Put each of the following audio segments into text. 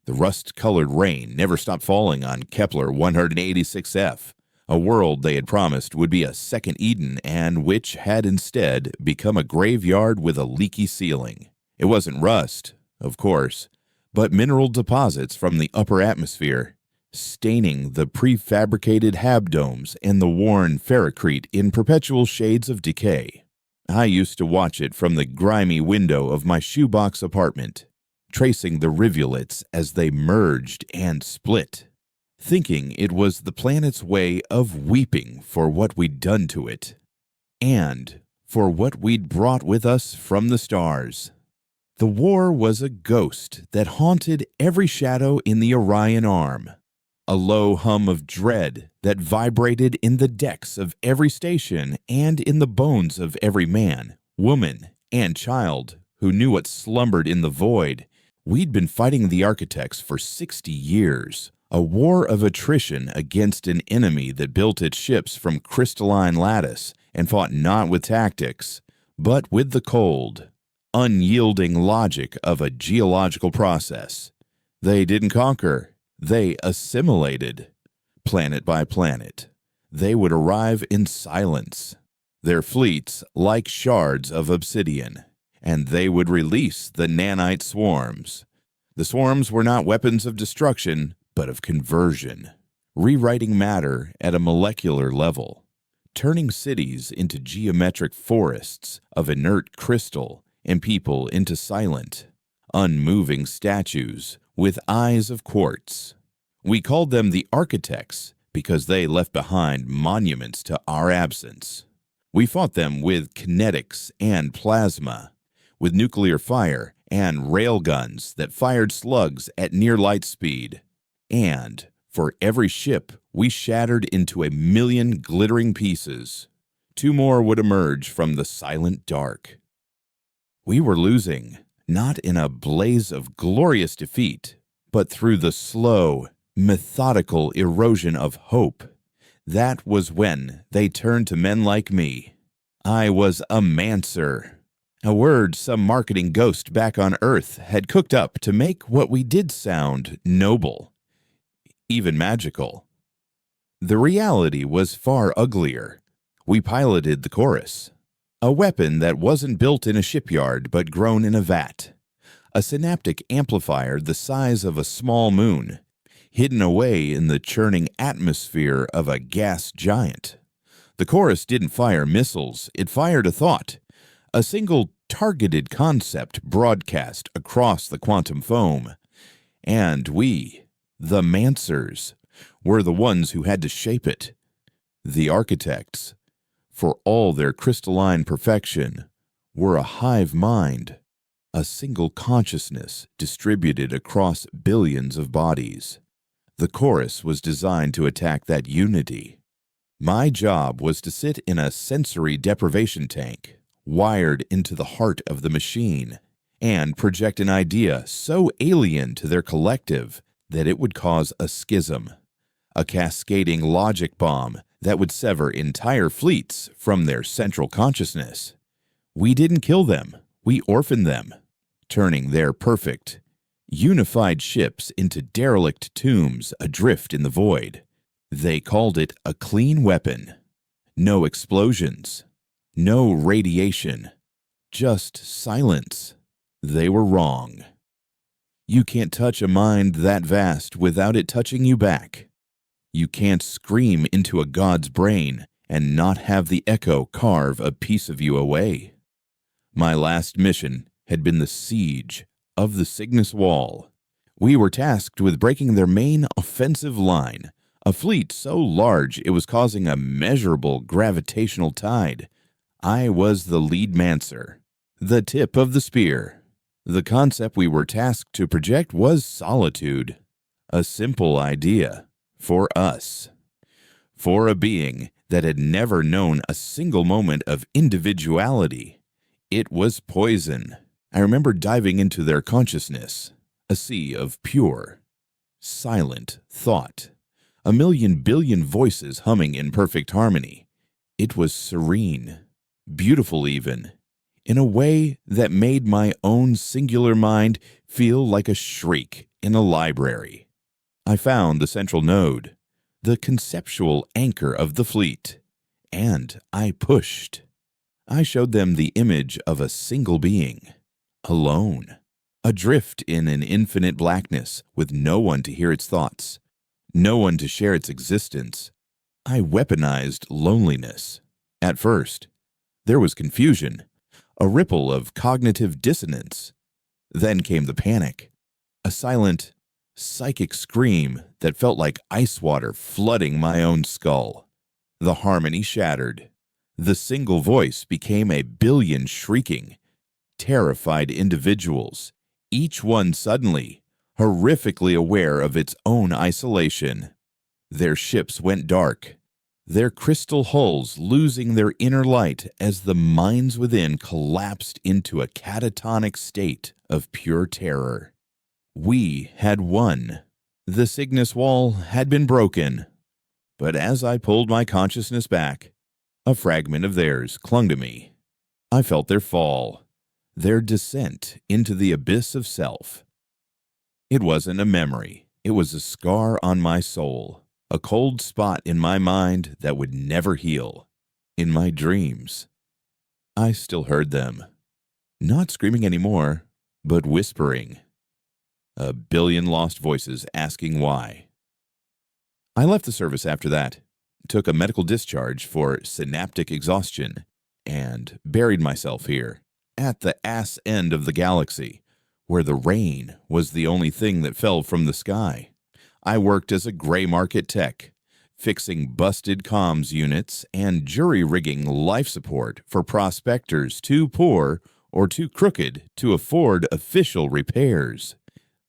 The rust-colored rain never stopped falling on Kepler 186f, a world they had promised would be a second Eden and which had instead become a graveyard with a leaky ceiling. It wasn't rust, of course, but mineral deposits from the upper atmosphere, staining the prefabricated habdomes and the worn ferrocrete in perpetual shades of decay. I used to watch it from the grimy window of my shoebox apartment, tracing the rivulets as they merged and split, thinking it was the planet's way of weeping for what we'd done to it, and for what we'd brought with us from the stars. The war was a ghost that haunted every shadow in the Orion Arm, a low hum of dread that vibrated in the decks of every station and in the bones of every man, woman, and child who knew what slumbered in the void. We'd been fighting the architects for 60 years, a war of attrition against an enemy that built its ships from crystalline lattice and fought not with tactics, but with the cold, unyielding logic of a geological process. They didn't conquer, they assimilated. Planet by planet, they would arrive in silence, their fleets like shards of obsidian, and they would release the nanite swarms. The swarms were not weapons of destruction, but of conversion, rewriting matter at a molecular level, turning cities into geometric forests of inert crystal and people into silent, unmoving statues with eyes of quartz. We called them the architects because they left behind monuments to our absence. We fought them with kinetics and plasma, with nuclear fire and railguns that fired slugs at near light speed. And for every ship we shattered into 1,000,000 glittering pieces, 2 more would emerge from the silent dark. We were losing, not in a blaze of glorious defeat, but through the slow, methodical erosion of hope. That was when they turned to men like me. I was a mancer, a word some marketing ghost back on Earth had cooked up to make what we did sound noble, even magical. The reality was far uglier. We piloted the chorus, a weapon that wasn't built in a shipyard but grown in a vat, a synaptic amplifier the size of a small moon, hidden away in the churning atmosphere of a gas giant. The chorus didn't fire missiles, it fired a thought, a single targeted concept broadcast across the quantum foam. And we, the Mancers, were the ones who had to shape it. The architects, for all their crystalline perfection, were a hive mind, a single consciousness distributed across billions of bodies. The chorus was designed to attack that unity. My job was to sit in a sensory deprivation tank, wired into the heart of the machine, and project an idea so alien to their collective that it would cause a schism, a cascading logic bomb that would sever entire fleets from their central consciousness. We didn't kill them, we orphaned them, turning their perfect, unified ships into derelict tombs adrift in the void. They called it a clean weapon. No explosions, no radiation, just silence. They were wrong. You can't touch a mind that vast without it touching you back. You can't scream into a god's brain and not have the echo carve a piece of you away. My last mission had been the siege of the Cygnus Wall. We were tasked with breaking their main offensive line, a fleet so large it was causing a measurable gravitational tide. I was the lead mancer, the tip of the spear. The concept we were tasked to project was solitude, a simple idea for us, for a being that had never known a single moment of individuality. It was poison. I remember diving into their consciousness, a sea of pure, silent thought, 1,000,000 billion voices humming in perfect harmony. It was serene, beautiful even, in a way that made my own singular mind feel like a shriek in a library. I found the central node, the conceptual anchor of the fleet, and I pushed. I showed them the image of a single being, alone, adrift in an infinite blackness with no one to hear its thoughts, no one to share its existence. I weaponized loneliness. At first, there was confusion, a ripple of cognitive dissonance. Then came the panic, a silent, psychic scream that felt like ice water flooding my own skull. The harmony shattered. The single voice became a billion shrieking, terrified individuals, each one suddenly, horrifically aware of its own isolation. Their ships went dark, their crystal hulls losing their inner light as the minds within collapsed into a catatonic state of pure terror. We had won. The Cygnus wall had been broken. But as I pulled my consciousness back, a fragment of theirs clung to me. I felt their fall, their descent into the abyss of self. It wasn't a memory. It was a scar on my soul, a cold spot in my mind that would never heal. In my dreams, I still heard them, not screaming anymore, but whispering. A billion lost voices asking why. I left the service after that, took a medical discharge for synaptic exhaustion, and buried myself here, at the ass end of the galaxy, where the rain was the only thing that fell from the sky. I worked as a gray market tech, fixing busted comms units and jury-rigging life support for prospectors too poor or too crooked to afford official repairs.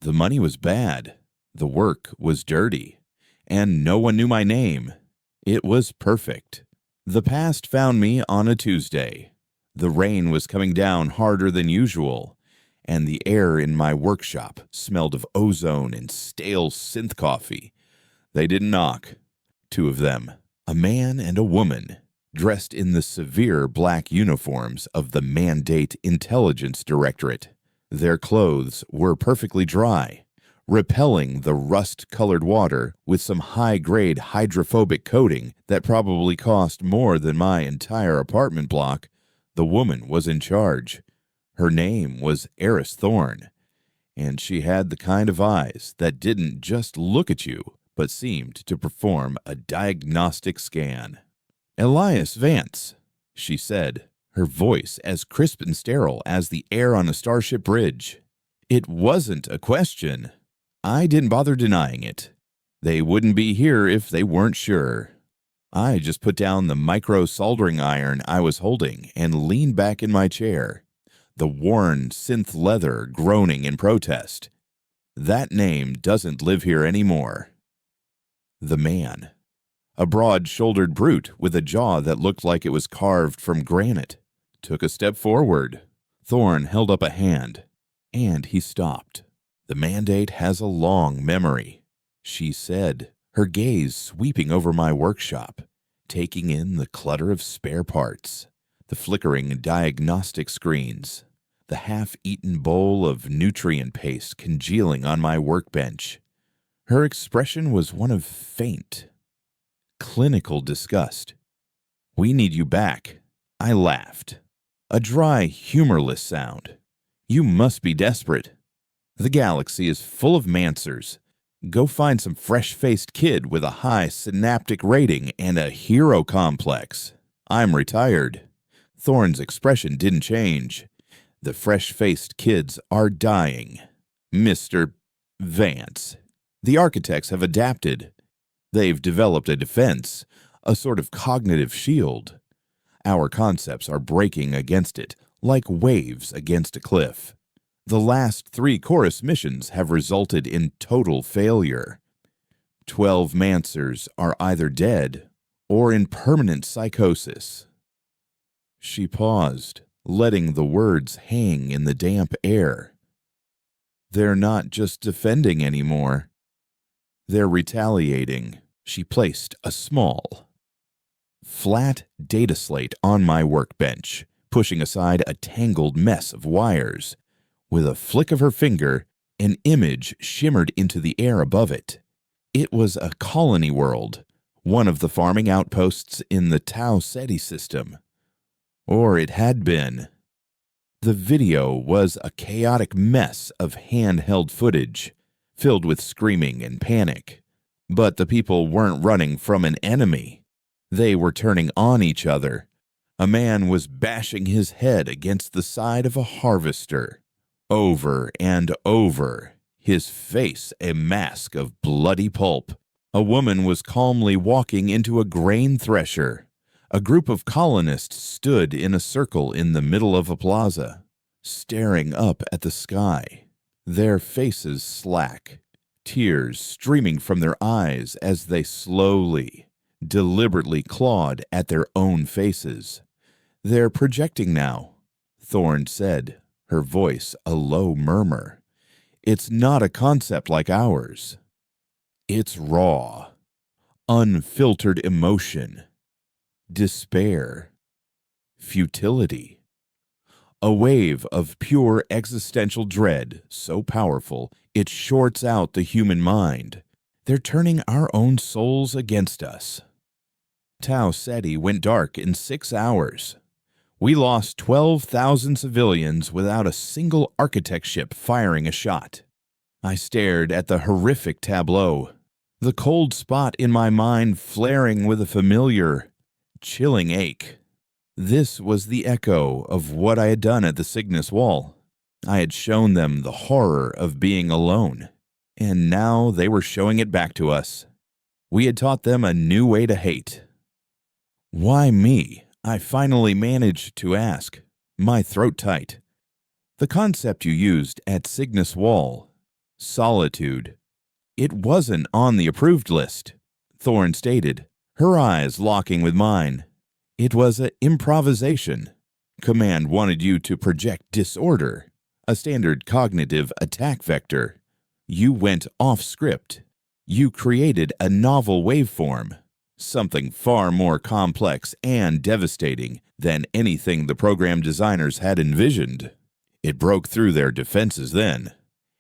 The money was bad, the work was dirty, and no one knew my name. It was perfect. The past found me on a Tuesday. The rain was coming down harder than usual, and the air in my workshop smelled of ozone and stale synth coffee. They didn't knock. Two of them, a man and a woman, dressed in the severe black uniforms of the Mandate Intelligence Directorate. Their clothes were perfectly dry, repelling the rust-colored water with some high-grade hydrophobic coating that probably cost more than my entire apartment block. The woman was in charge. Her name was Eris Thorne, and she had the kind of eyes that didn't just look at you, but seemed to perform a diagnostic scan. "Elias Vance," she said, her voice as crisp and sterile as the air on a starship bridge. It wasn't a question. I didn't bother denying it. They wouldn't be here if they weren't sure. I just put down the micro soldering iron I was holding and leaned back in my chair, the worn synth leather groaning in protest. That name doesn't live here anymore. The man. A broad-shouldered brute with a jaw that looked like it was carved from granite, took a step forward. Thorne held up a hand, and he stopped. "The Mandate has a long memory," she said, her gaze sweeping over my workshop, taking in the clutter of spare parts, the flickering diagnostic screens, the half-eaten bowl of nutrient paste congealing on my workbench. Her expression was one of faint, clinical disgust. "We need you back." I laughed. A dry, humorless sound. "You must be desperate. The galaxy is full of mancers. Go find some fresh-faced kid with a high synaptic rating and a hero complex. I'm retired." Thorne's expression didn't change. "The fresh-faced kids are dying. Mr. Vance. The architects have adapted. They've developed a defense, a sort of cognitive shield. Our concepts are breaking against it, like waves against a cliff. The last 3 chorus missions have resulted in total failure. 12 Mancers are either dead or in permanent psychosis." She paused, letting the words hang in the damp air. "They're not just defending anymore. They're retaliating." She placed a small, flat data slate on my workbench, pushing aside a tangled mess of wires. With a flick of her finger, An image shimmered into the air above it. It was a colony world, one of the farming outposts in the Tau Ceti system. Or it had been. The video was a chaotic mess of handheld footage, filled with screaming and panic. But the people weren't running from an enemy. They were turning on each other. A man was bashing his head against the side of a harvester. Over and over, his face a mask of bloody pulp. A woman was calmly walking into a grain thresher. A group of colonists stood in a circle in the middle of a plaza, staring up at the sky, their faces slack, tears streaming from their eyes as they slowly, deliberately clawed at their own faces. "They're projecting now," Thorne said, her voice a low murmur. "It's not a concept like ours. It's raw, unfiltered emotion, despair, futility. A wave of pure existential dread so powerful it shorts out the human mind. They're turning our own souls against us." Tau Ceti went dark in 6 hours. We lost 12,000 civilians without a single architect ship firing a shot. I stared at the horrific tableau, the cold spot in my mind flaring with a familiar, chilling ache. This was the echo of what I had done at the Cygnus Wall. I had shown them the horror of being alone, and now they were showing it back to us. We had taught them a new way to hate. "Why me?" I finally managed to ask, my throat tight. "The concept you used at Cygnus Wall, solitude, it wasn't on the approved list," Thorne stated, her eyes locking with mine. "It was an improvisation. Command wanted you to project disorder, a standard cognitive attack vector. You went off script. You created a novel waveform, something far more complex and devastating than anything the program designers had envisioned. It broke through their defenses then,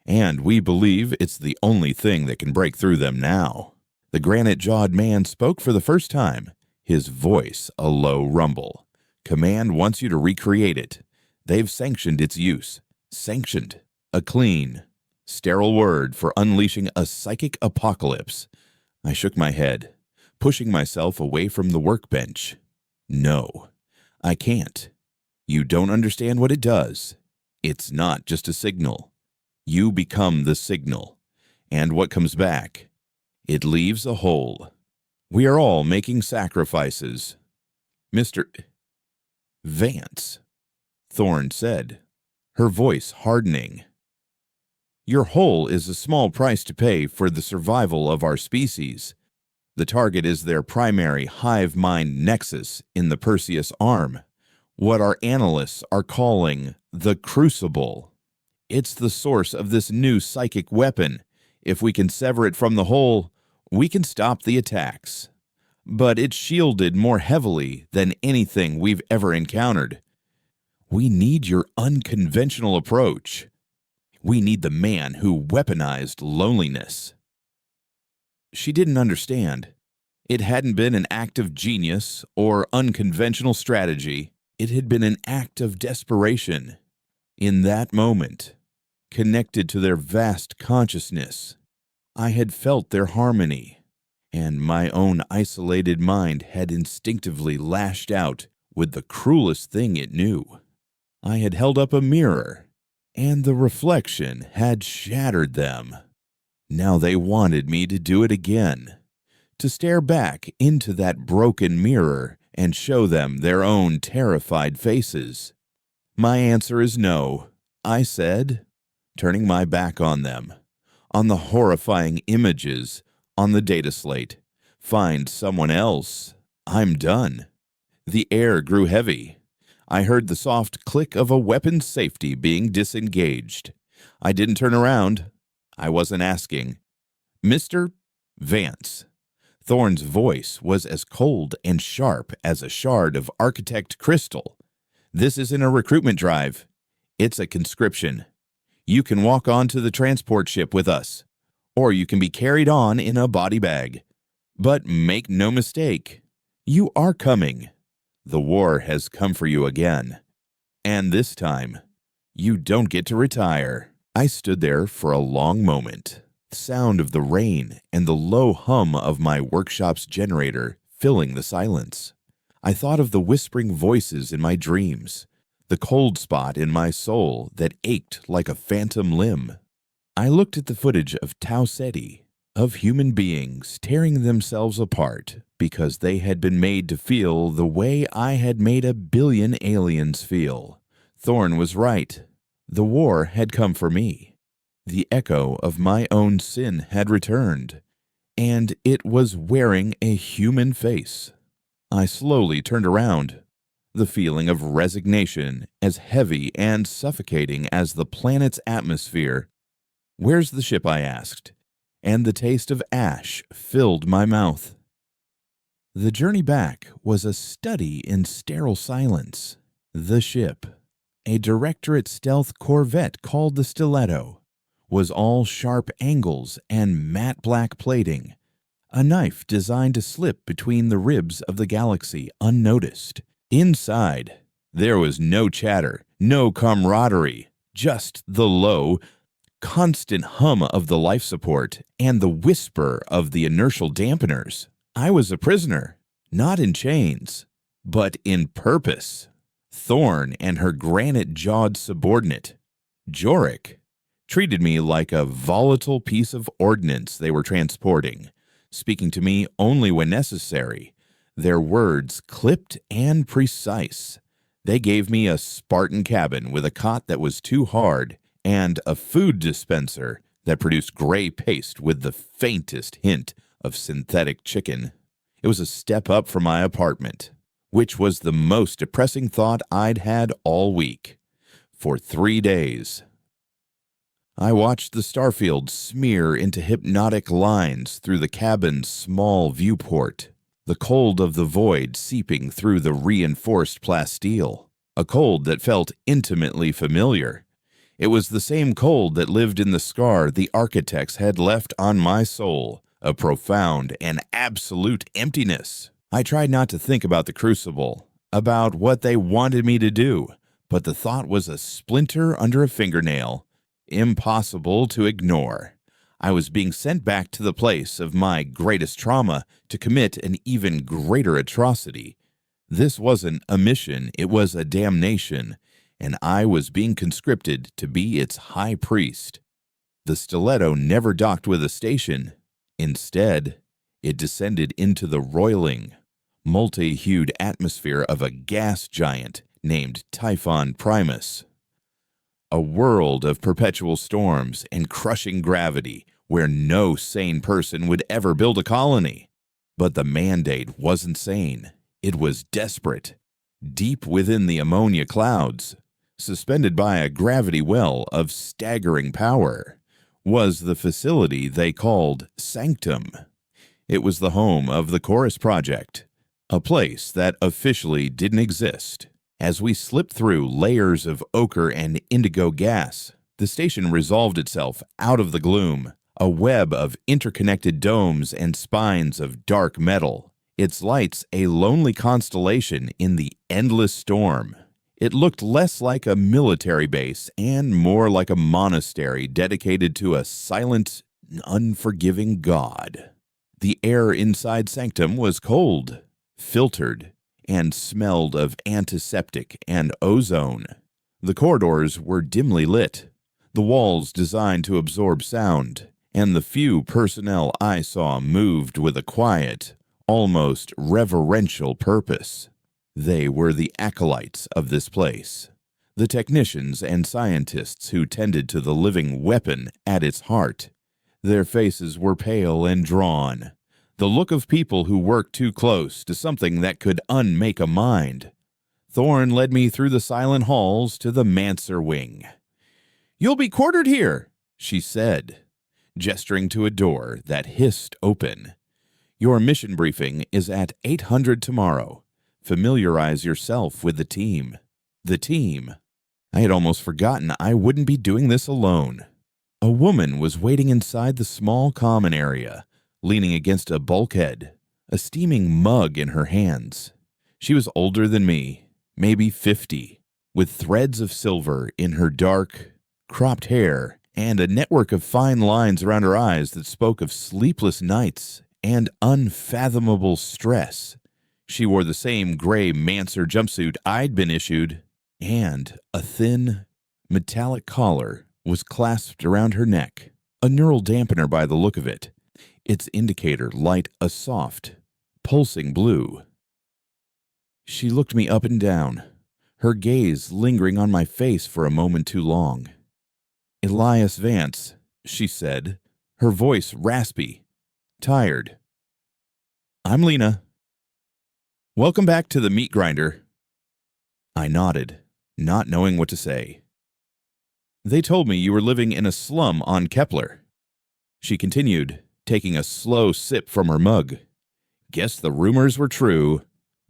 and we believe it's the only thing that can break through them now." The granite-jawed man spoke for the first time, his voice a low rumble. "Command wants you to recreate it. They've sanctioned its use. Sanctioned. A clean, sterile word for unleashing a psychic apocalypse." I shook my head, pushing myself away from the workbench. "No, I can't. You don't understand what it does. It's not just a signal. You become the signal. And what comes back? It leaves a hole. We are all making sacrifices." "Mr. Vance," Thorne said, her voice hardening. "Your hole is a small price to pay for the survival of our species. The target is their primary hive mind nexus in the Perseus arm, what our analysts are calling the Crucible. It's the source of this new psychic weapon. If we can sever it from the hole, we can stop the attacks. But it's shielded more heavily than anything we've ever encountered. We need your unconventional approach. We need the man who weaponized loneliness." She didn't understand. It hadn't been an act of genius or unconventional strategy. It had been an act of desperation. In that moment, connected to their vast consciousness, I had felt their harmony, and my own isolated mind had instinctively lashed out with the cruelest thing it knew. I had held up a mirror, and the reflection had shattered them. Now they wanted me to do it again, to stare back into that broken mirror and show them their own terrified faces. "My answer is no," I said, turning my back on them, on the horrifying images on the data slate. "Find someone else. I'm done." The air grew heavy. I heard the soft click of a weapon's safety being disengaged. I didn't turn around. I wasn't asking. "Mr. Vance." Thorne's voice was as cold and sharp as a shard of architect crystal. "This isn't a recruitment drive. It's a conscription. You can walk onto the transport ship with us, or you can be carried on in a body bag. But make no mistake, you are coming. The war has come for you again. And this time, you don't get to retire." I stood there for a long moment, the sound of the rain and the low hum of my workshop's generator filling the silence. I thought of the whispering voices in my dreams, the cold spot in my soul that ached like a phantom limb. I looked at the footage of Tau Ceti, of human beings tearing themselves apart because they had been made to feel the way I had made 1 billion aliens feel. Thorn was right. The war had come for me. The echo of my own sin had returned, and it was wearing a human face. I slowly turned around, the feeling of resignation as heavy and suffocating as the planet's atmosphere. "Where's the ship?" I asked, and the taste of ash filled my mouth. The journey back was a study in sterile silence. The ship, a Directorate stealth corvette called the Stiletto, was all sharp angles and matte black plating, a knife designed to slip between the ribs of the galaxy unnoticed. Inside, there was no chatter, no camaraderie, just the low, constant hum of the life support and the whisper of the inertial dampeners. I was a prisoner, not in chains, but in purpose. Thorn and her granite-jawed subordinate, Jorik, treated me like a volatile piece of ordnance they were transporting, speaking to me only when necessary, their words clipped and precise. They gave me a Spartan cabin with a cot that was too hard and a food dispenser that produced gray paste with the faintest hint of synthetic chicken. It was a step up from my apartment, which was the most depressing thought I'd had all week. For 3 days, I watched the starfield smear into hypnotic lines through the cabin's small viewport, the cold of the void seeping through the reinforced plasteel, a cold that felt intimately familiar. It was the same cold that lived in the scar the architects had left on my soul, a profound and absolute emptiness. I tried not to think about the crucible, about what they wanted me to do, but the thought was a splinter under a fingernail, impossible to ignore. I was being sent back to the place of my greatest trauma to commit an even greater atrocity. This wasn't a mission, it was a damnation, and I was being conscripted to be its high priest. The Stiletto never docked with a station. Instead, it descended into the roiling, multi-hued atmosphere of a gas giant named Typhon Primus. A world of perpetual storms and crushing gravity where no sane person would ever build a colony. But the mandate wasn't sane. It was desperate. Deep within the ammonia clouds, suspended by a gravity well of staggering power, was the facility they called Sanctum. It was the home of the Chorus Project, a place that officially didn't exist. As we slipped through layers of ochre and indigo gas, the station resolved itself out of the gloom, a web of interconnected domes and spines of dark metal, its lights a lonely constellation in the endless storm. It looked less like a military base and more like a monastery dedicated to a silent, unforgiving god. The air inside Sanctum was cold, filtered, and smelled of antiseptic and ozone. The corridors were dimly lit, the walls designed to absorb sound, and the few personnel I saw moved with a quiet, almost reverential purpose. They were the acolytes of this place, the technicians and scientists who tended to the living weapon at its heart. Their faces were pale and drawn, the look of people who worked too close to something that could unmake a mind. Thorn led me through the silent halls to the Mancer wing. "You'll be quartered here," she said, gesturing to a door that hissed open. "Your mission briefing is at 800 tomorrow. Familiarize yourself with the team." The team I had almost forgotten I wouldn't be doing this alone. A woman was waiting inside the small common area, leaning against a bulkhead, a steaming mug in her hands. She was older than me, maybe 50, with threads of silver in her dark, cropped hair and a network of fine lines around her eyes that spoke of sleepless nights and unfathomable stress. She wore the same gray Manser jumpsuit I'd been issued, and a thin, metallic collar was clasped around her neck, a neural dampener by the look of it, its indicator light a soft, pulsing blue. She looked me up and down, her gaze lingering on my face for a moment too long. "Elias Vance," she said, her voice raspy, tired. "I'm Lena. Welcome back to the meat grinder." I nodded, not knowing what to say. "They told me you were living in a slum on Kepler." She continued, taking a slow sip from her mug. "Guess the rumors were true.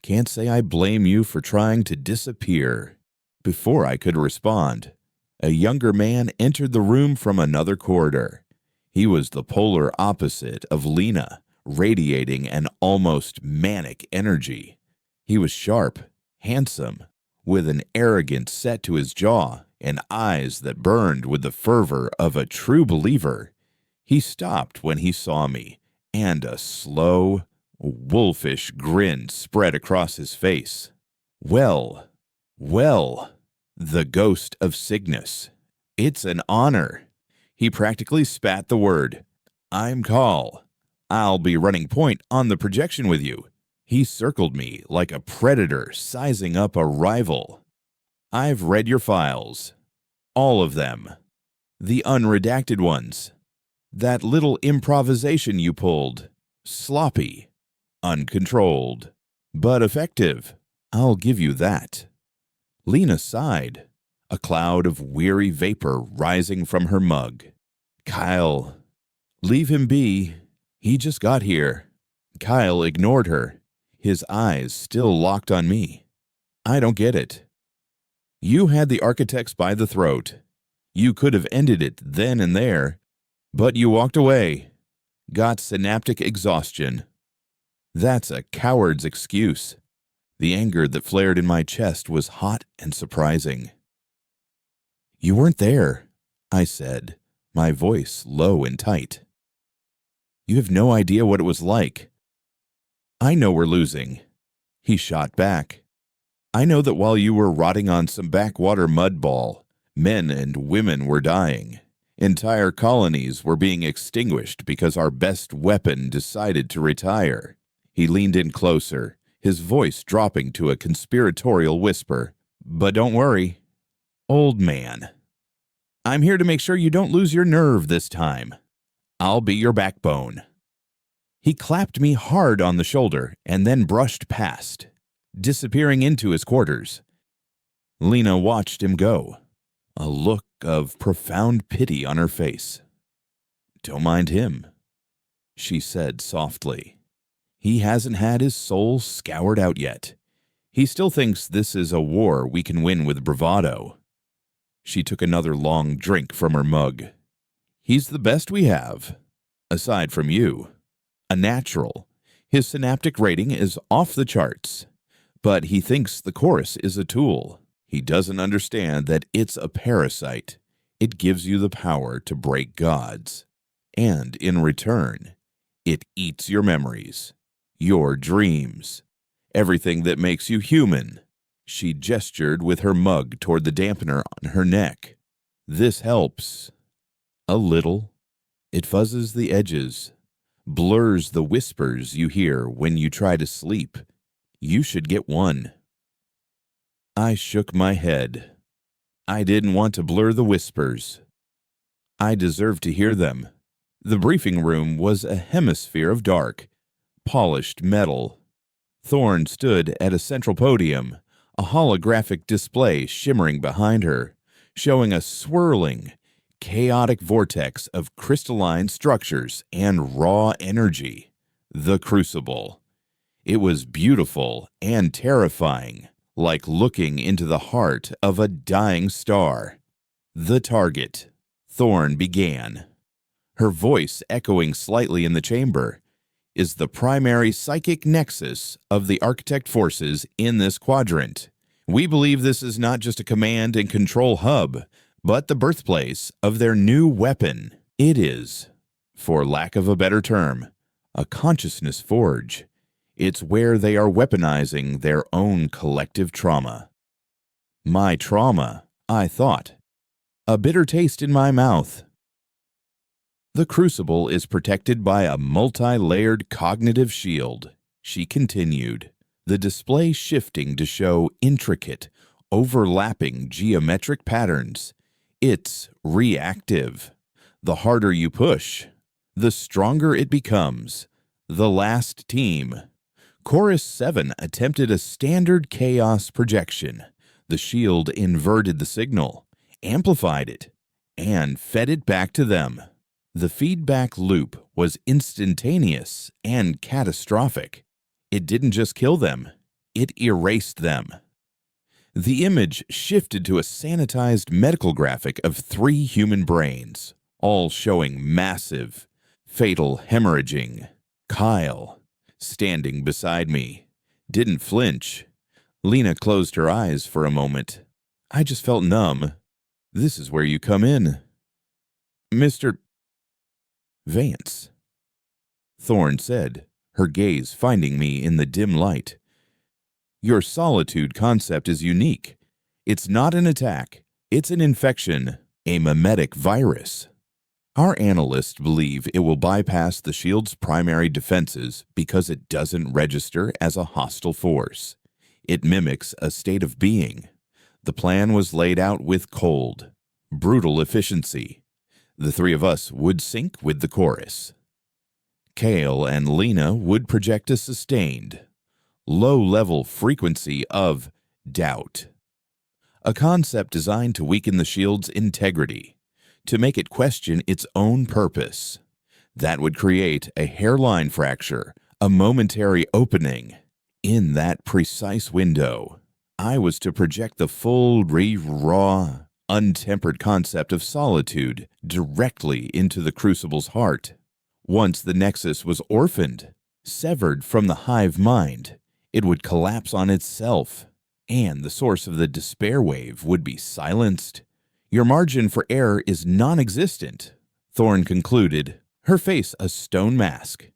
Can't say I blame you for trying to disappear." Before I could respond, a younger man entered the room from another corridor. He was the polar opposite of Lena, radiating an almost manic energy. He was sharp, handsome, with an arrogant set to his jaw and eyes that burned with the fervor of a true believer. He stopped when he saw me, and a slow, wolfish grin spread across his face. Well, the ghost of Cygnus. It's an honor." He practically spat the word. "I'm Call. I'll be running point on the projection with you." He circled me like a predator sizing up a rival. "I've read your files. All of them. The unredacted ones. That little improvisation you pulled. Sloppy. Uncontrolled. But effective. I'll give you that." Lena sighed, a cloud of weary vapor rising from her mug. "Kyle, leave him be. He just got here." Kyle ignored her, his eyes still locked on me. "I don't get it. You had the architects by the throat. You could have ended it then and there, but you walked away. Got synaptic exhaustion. That's a coward's excuse." The anger that flared in my chest was hot and surprising. "You weren't there," I said, my voice low and tight. "You have no idea what it was like." "I know we're losing," he shot back. "I know that while you were rotting on some backwater mud ball, men and women were dying. Entire colonies were being extinguished because our best weapon decided to retire." He leaned in closer, his voice dropping to a conspiratorial whisper. "But don't worry, old man. I'm here to make sure you don't lose your nerve this time. I'll be your backbone." He clapped me hard on the shoulder and then brushed past, disappearing into his quarters. Lena watched him go, a look of profound pity on her face. "Don't mind him," she said softly. "He hasn't had his soul scoured out yet. He still thinks this is a war we can win with bravado." She took another long drink from her mug. "He's the best we have, aside from you. A natural. His synaptic rating is off the charts, but he thinks the chorus is a tool. He doesn't understand that it's a parasite. It gives you the power to break gods. And in return, it eats your memories, your dreams, everything that makes you human." She gestured with her mug toward the dampener on her neck. "This helps. A little. It fuzzes the edges, blurs the whispers you hear when you try to sleep. You should get one." I shook my head. I didn't want to blur the whispers. I deserved to hear them. The briefing room was a hemisphere of dark, polished metal. Thorne stood at a central podium, a holographic display shimmering behind her, showing a swirling, chaotic vortex of crystalline structures and raw energy. The Crucible. It was beautiful and terrifying, like looking into the heart of a dying star. "The target," Thorn began, her voice echoing slightly in the chamber, "is the primary psychic nexus of the Architect forces in this quadrant. We believe this is not just a command and control hub, but the birthplace of their new weapon. It is, for lack of a better term, a consciousness forge. It's where they are weaponizing their own collective trauma." My trauma, I thought. A bitter taste in my mouth. "The crucible is protected by a multi-layered cognitive shield," she continued, the display shifting to show intricate, overlapping geometric patterns. "It's reactive. The harder you push, the stronger it becomes. The last team, Chorus 7, attempted a standard chaos projection. The shield inverted the signal, amplified it, and fed it back to them. The feedback loop was instantaneous and catastrophic. It didn't just kill them, it erased them." The image shifted to a sanitized medical graphic of 3 human brains, all showing massive, fatal hemorrhaging. Kyle, standing beside me, didn't flinch. Lena closed her eyes for a moment. I just felt numb. "This is where you come in, Mr. Vance," Thorn said, her gaze finding me in the dim light. "Your solitude concept is unique. It's not an attack, it's an infection, a mimetic virus. Our analysts believe it will bypass the shield's primary defenses because it doesn't register as a hostile force. It mimics a state of being. The plan was laid out with cold, brutal efficiency. The 3 of us would sync with the chorus. Kale and Lena would project a sustained, low-level frequency of doubt. A concept designed to weaken the shield's integrity, to make it question its own purpose. That would create a hairline fracture, a momentary opening. In that precise window, I was to project the full, raw, untempered concept of solitude directly into the crucible's heart. Once the nexus was orphaned, severed from the hive mind, it would collapse on itself, and the source of the despair wave would be silenced. Your margin for error is non-existent, Thorn concluded, her face a stone mask.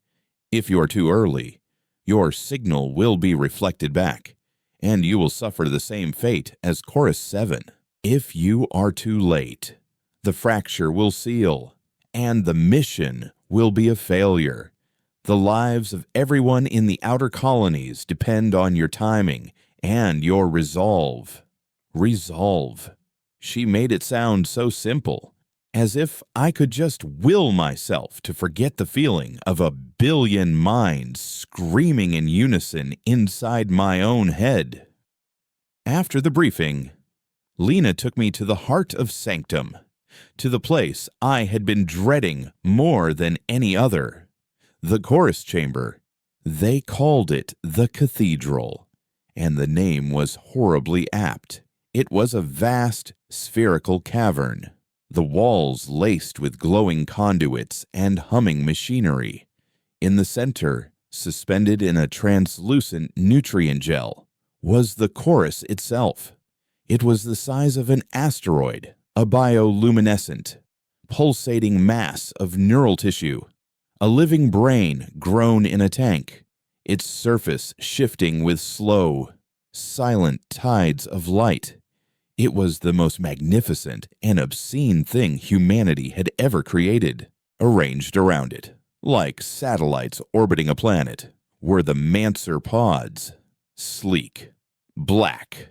If you are too early, your signal will be reflected back, and you will suffer the same fate as Chorus 7. If you are too late, the fracture will seal, and the mission will be a failure. The lives of everyone in the outer colonies depend on your timing and your resolve. Resolve. She made it sound so simple, as if I could just will myself to forget the feeling of a billion minds screaming in unison inside my own head. After the briefing, Lena took me to the heart of Sanctum, to the place I had been dreading more than any other, the chorus chamber. They called it the Cathedral, and the name was horribly apt. It was a vast, spherical cavern, the walls laced with glowing conduits and humming machinery. In the center, suspended in a translucent nutrient gel, was the chorus itself. It was the size of an asteroid, a bioluminescent, pulsating mass of neural tissue, a living brain grown in a tank, its surface shifting with slow, silent tides of light. It was the most magnificent and obscene thing humanity had ever created. Arranged around it, like satellites orbiting a planet, were the Mancer pods, sleek, black,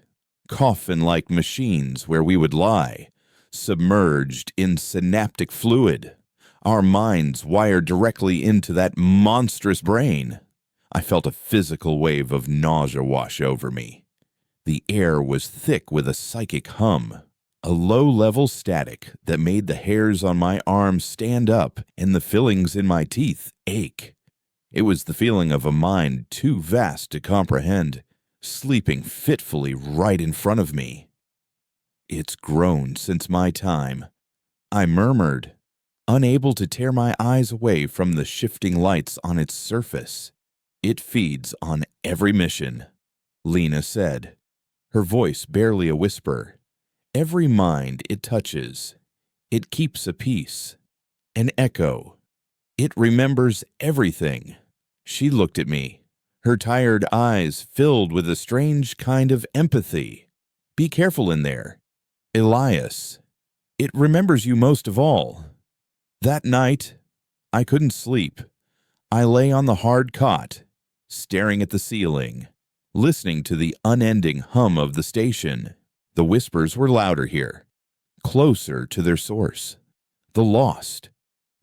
coffin-like machines where we would lie, submerged in synaptic fluid, our minds wired directly into that monstrous brain. I felt a physical wave of nausea wash over me. The air was thick with a psychic hum, a low-level static that made the hairs on my arms stand up and the fillings in my teeth ache. It was the feeling of a mind too vast to comprehend, sleeping fitfully right in front of me. "It's grown since my time," I murmured, unable to tear my eyes away from the shifting lights on its surface. "It feeds on every mission," Lena said, her voice barely a whisper. "Every mind it touches. It keeps a peace, an echo. It remembers everything." She looked at me, her tired eyes filled with a strange kind of empathy. "Be careful in there, Elias. It remembers you most of all." That night, I couldn't sleep. I lay on the hard cot, staring at the ceiling, listening to the unending hum of the station. The whispers were louder here, closer to their source. The lost,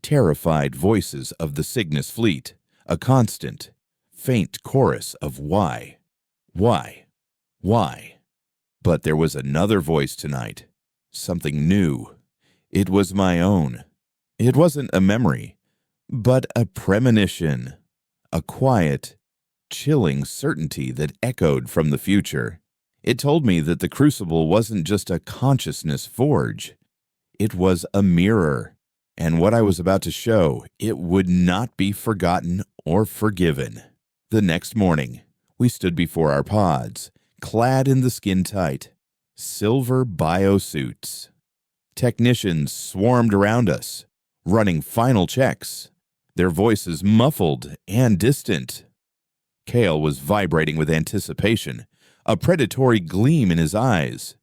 terrified voices of the Cygnus fleet, a constant, faint chorus of why, why, why. But there was another voice tonight, something new. It was my own. It wasn't a memory, but a premonition, a quiet, chilling certainty that echoed from the future. It told me that the crucible wasn't just a consciousness forge. It was a mirror, and what I was about to show, it would not be forgotten or forgiven. The next morning, we stood before our pods, clad in the skin-tight, silver biosuits. Technicians swarmed around us, running final checks, their voices muffled and distant. Kale was vibrating with anticipation, a predatory gleam in his eyes.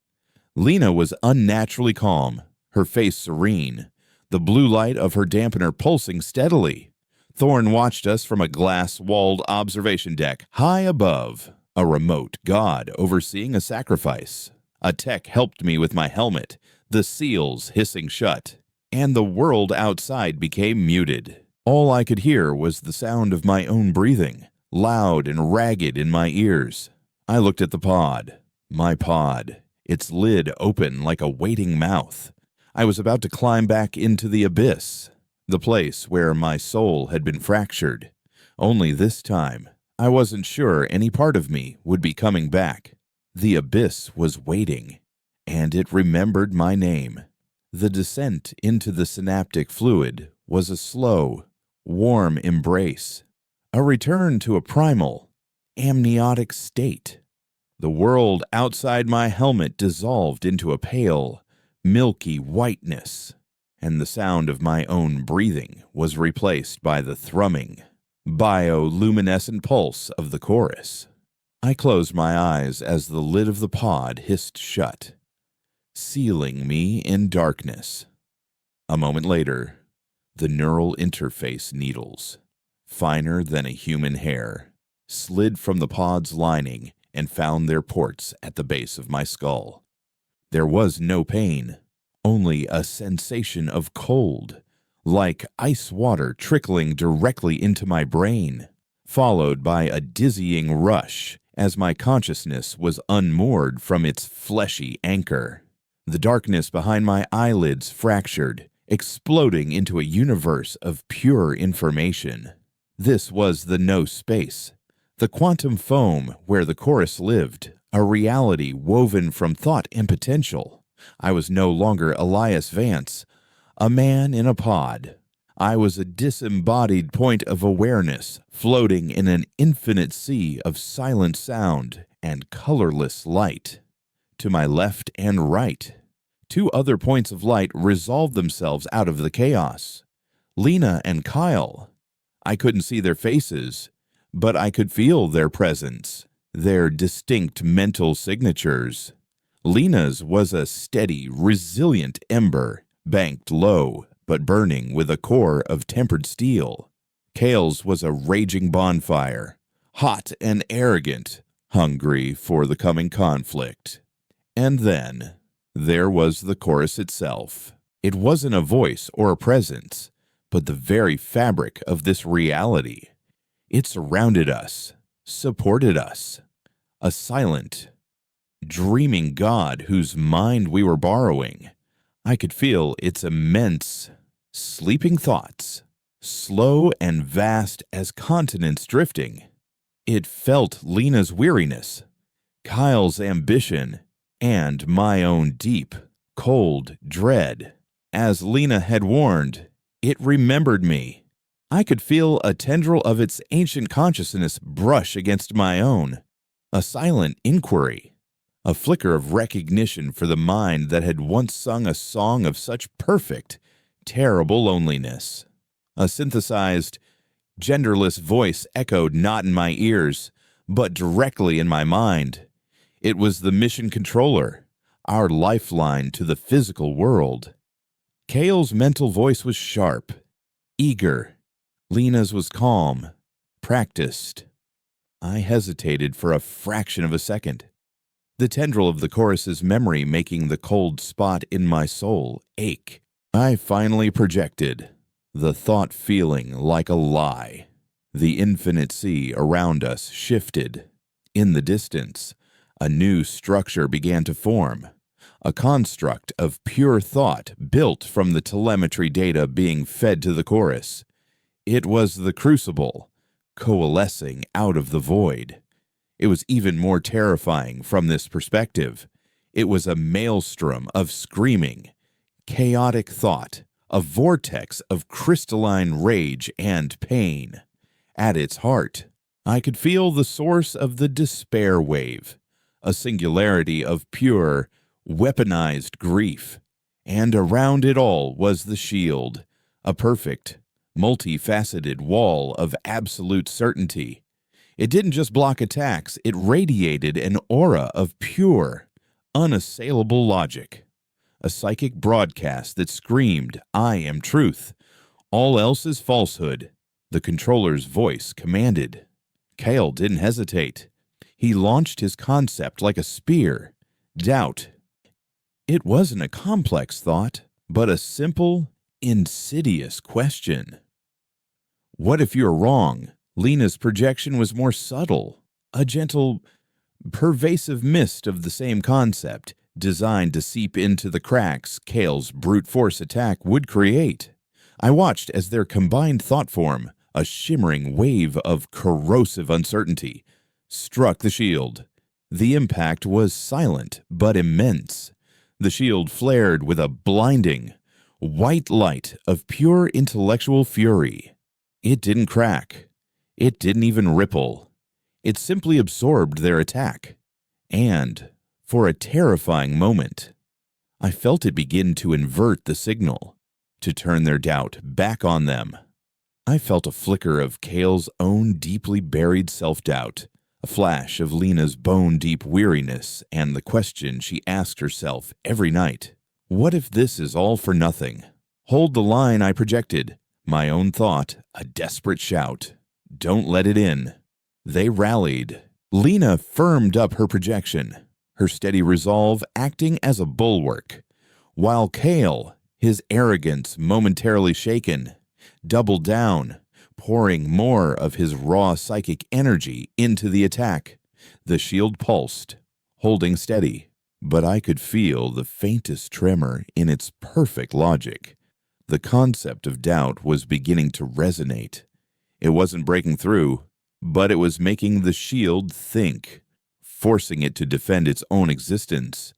Lena was unnaturally calm, her face serene, the blue light of her dampener pulsing steadily. Thorn watched us from a glass-walled observation deck high above, a remote god overseeing a sacrifice. A tech helped me with my helmet, the seals hissing shut, and the world outside became muted. All I could hear was the sound of my own breathing, loud and ragged in my ears. I looked at the pod, my pod, its lid open like a waiting mouth. I was about to climb back into the abyss, the place where my soul had been fractured. Only this time, I wasn't sure any part of me would be coming back. The abyss was waiting, and it remembered my name. The descent into the synaptic fluid was a slow, warm embrace, a return to a primal, amniotic state. The world outside my helmet dissolved into a pale, milky whiteness, and the sound of my own breathing was replaced by the thrumming, bioluminescent pulse of the chorus. I closed my eyes as the lid of the pod hissed shut, sealing me in darkness. A moment later, the neural interface needles, finer than a human hair, slid from the pod's lining and found their ports at the base of my skull. There was no pain, only a sensation of cold, like ice water trickling directly into my brain, followed by a dizzying rush as my consciousness was unmoored from its fleshy anchor. The darkness behind my eyelids fractured, exploding into a universe of pure information. This was the no space, the quantum foam where the chorus lived, a reality woven from thought and potential. I was no longer Elias Vance, a man in a pod. I was a disembodied point of awareness, floating in an infinite sea of silent sound and colorless light. To my left and right, two other points of light resolved themselves out of the chaos. Lena and Kyle. I couldn't see their faces, but I could feel their presence, their distinct mental signatures. Lena's was a steady, resilient ember, banked low, but burning with a core of tempered steel. Kale's was a raging bonfire, hot and arrogant, hungry for the coming conflict. And then there was the chorus itself. It wasn't a voice or a presence, but the very fabric of this reality. It surrounded us, supported us. A silent, dreaming God whose mind we were borrowing. I could feel its immense, sleeping thoughts, slow and vast as continents drifting. It felt Lena's weariness, Kyle's ambition, and my own deep, cold dread. As Lena had warned, it remembered me. I could feel a tendril of its ancient consciousness brush against my own, a silent inquiry, a flicker of recognition for the mind that had once sung a song of such perfect, terrible loneliness. A synthesized, genderless voice echoed not in my ears, but directly in my mind. It was the mission controller, our lifeline to the physical world. Kale's mental voice was sharp, eager. Lena's was calm, practiced. I hesitated for a fraction of a second, the tendril of the chorus's memory making the cold spot in my soul ache. I finally projected, the thought feeling like a lie. The infinite sea around us shifted. In the distance, a new structure began to form, a construct of pure thought built from the telemetry data being fed to the chorus. It was the crucible, coalescing out of the void. It was even more terrifying from this perspective. It was a maelstrom of screaming, chaotic thought, a vortex of crystalline rage and pain. At its heart, I could feel the source of the despair wave, a singularity of pure, weaponized grief. And around it all was the shield, a perfect, multifaceted wall of absolute certainty. It didn't just block attacks, it radiated an aura of pure, unassailable logic. A psychic broadcast that screamed, "I am truth. All else is falsehood." The controller's voice commanded. Kale didn't hesitate. He launched his concept like a spear. Doubt. It wasn't a complex thought, but a simple, insidious question. What if you're wrong? Lena's projection was more subtle, a gentle, pervasive mist of the same concept, designed to seep into the cracks Kale's brute force attack would create. I watched as their combined thought form, a shimmering wave of corrosive uncertainty, struck the shield. The impact was silent but immense. The shield flared with a blinding, white light of pure intellectual fury. It didn't crack. It didn't even ripple. It simply absorbed their attack. And, for a terrifying moment, I felt it begin to invert the signal, to turn their doubt back on them. I felt a flicker of Kale's own deeply buried self-doubt, a flash of Lena's bone-deep weariness, and the question she asked herself every night. What if this is all for nothing? Hold the line, I projected. My own thought, a desperate shout. Don't let it in. They rallied. Lena firmed up her projection, her steady resolve acting as a bulwark, while Kale, his arrogance momentarily shaken, doubled down, pouring more of his raw psychic energy into the attack. The shield pulsed, holding steady, but I could feel the faintest tremor in its perfect logic. The concept of doubt was beginning to resonate. It wasn't breaking through, but it was making the shield think, forcing it to defend its own existence.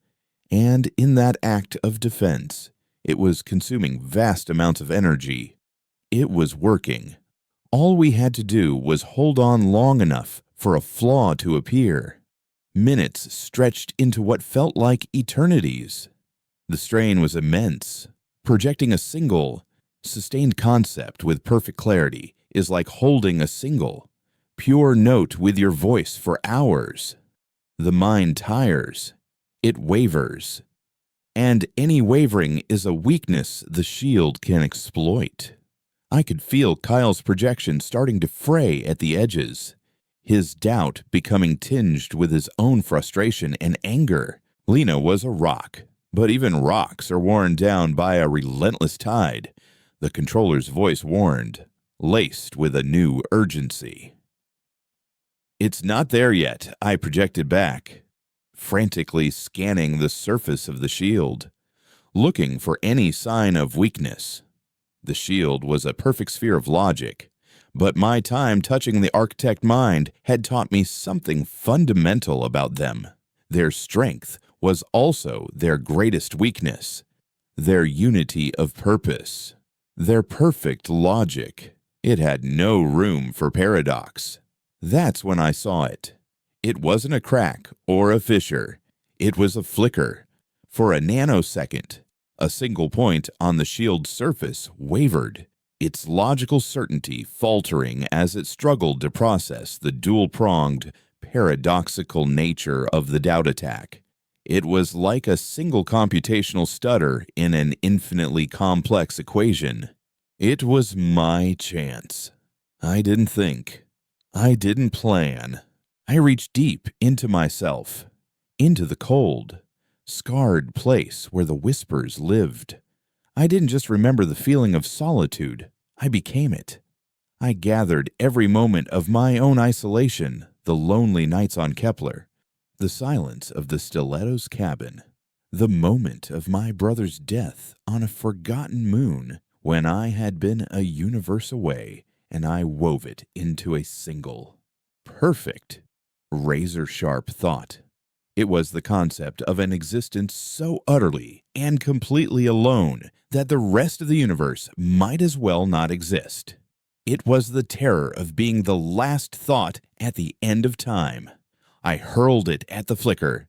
And in that act of defense, it was consuming vast amounts of energy. It was working. All we had to do was hold on long enough for a flaw to appear. Minutes stretched into what felt like eternities. The strain was immense. Projecting a single, sustained concept with perfect clarity is like holding a single, pure note with your voice for hours. The mind tires. It wavers. And any wavering is a weakness the shield can exploit. I could feel Kyle's projection starting to fray at the edges, his doubt becoming tinged with his own frustration and anger. Lena was a rock, but even rocks are worn down by a relentless tide, the controller's voice warned, laced with a new urgency. It's not there yet, I projected back, frantically scanning the surface of the shield, looking for any sign of weakness. The shield was a perfect sphere of logic, but my time touching the architect mind had taught me something fundamental about them. Their strength was also their greatest weakness. Their unity of purpose. Their perfect logic. It had no room for paradox. That's when I saw it. It wasn't a crack or a fissure. It was a flicker. For a nanosecond, a single point on the shield's surface wavered, its logical certainty faltering as it struggled to process the dual-pronged, paradoxical nature of the doubt attack. It was like a single computational stutter in an infinitely complex equation. It was my chance. I didn't think. I didn't plan. I reached deep into myself, into the cold, scarred place where the whispers lived. I didn't just remember the feeling of solitude. I became it. I gathered every moment of my own isolation, the lonely nights on Kepler, the silence of the stiletto's cabin, the moment of my brother's death on a forgotten moon when I had been a universe away, and I wove it into a single, perfect, razor-sharp thought. It was the concept of an existence so utterly and completely alone that the rest of the universe might as well not exist. It was the terror of being the last thought at the end of time. I hurled it at the flicker.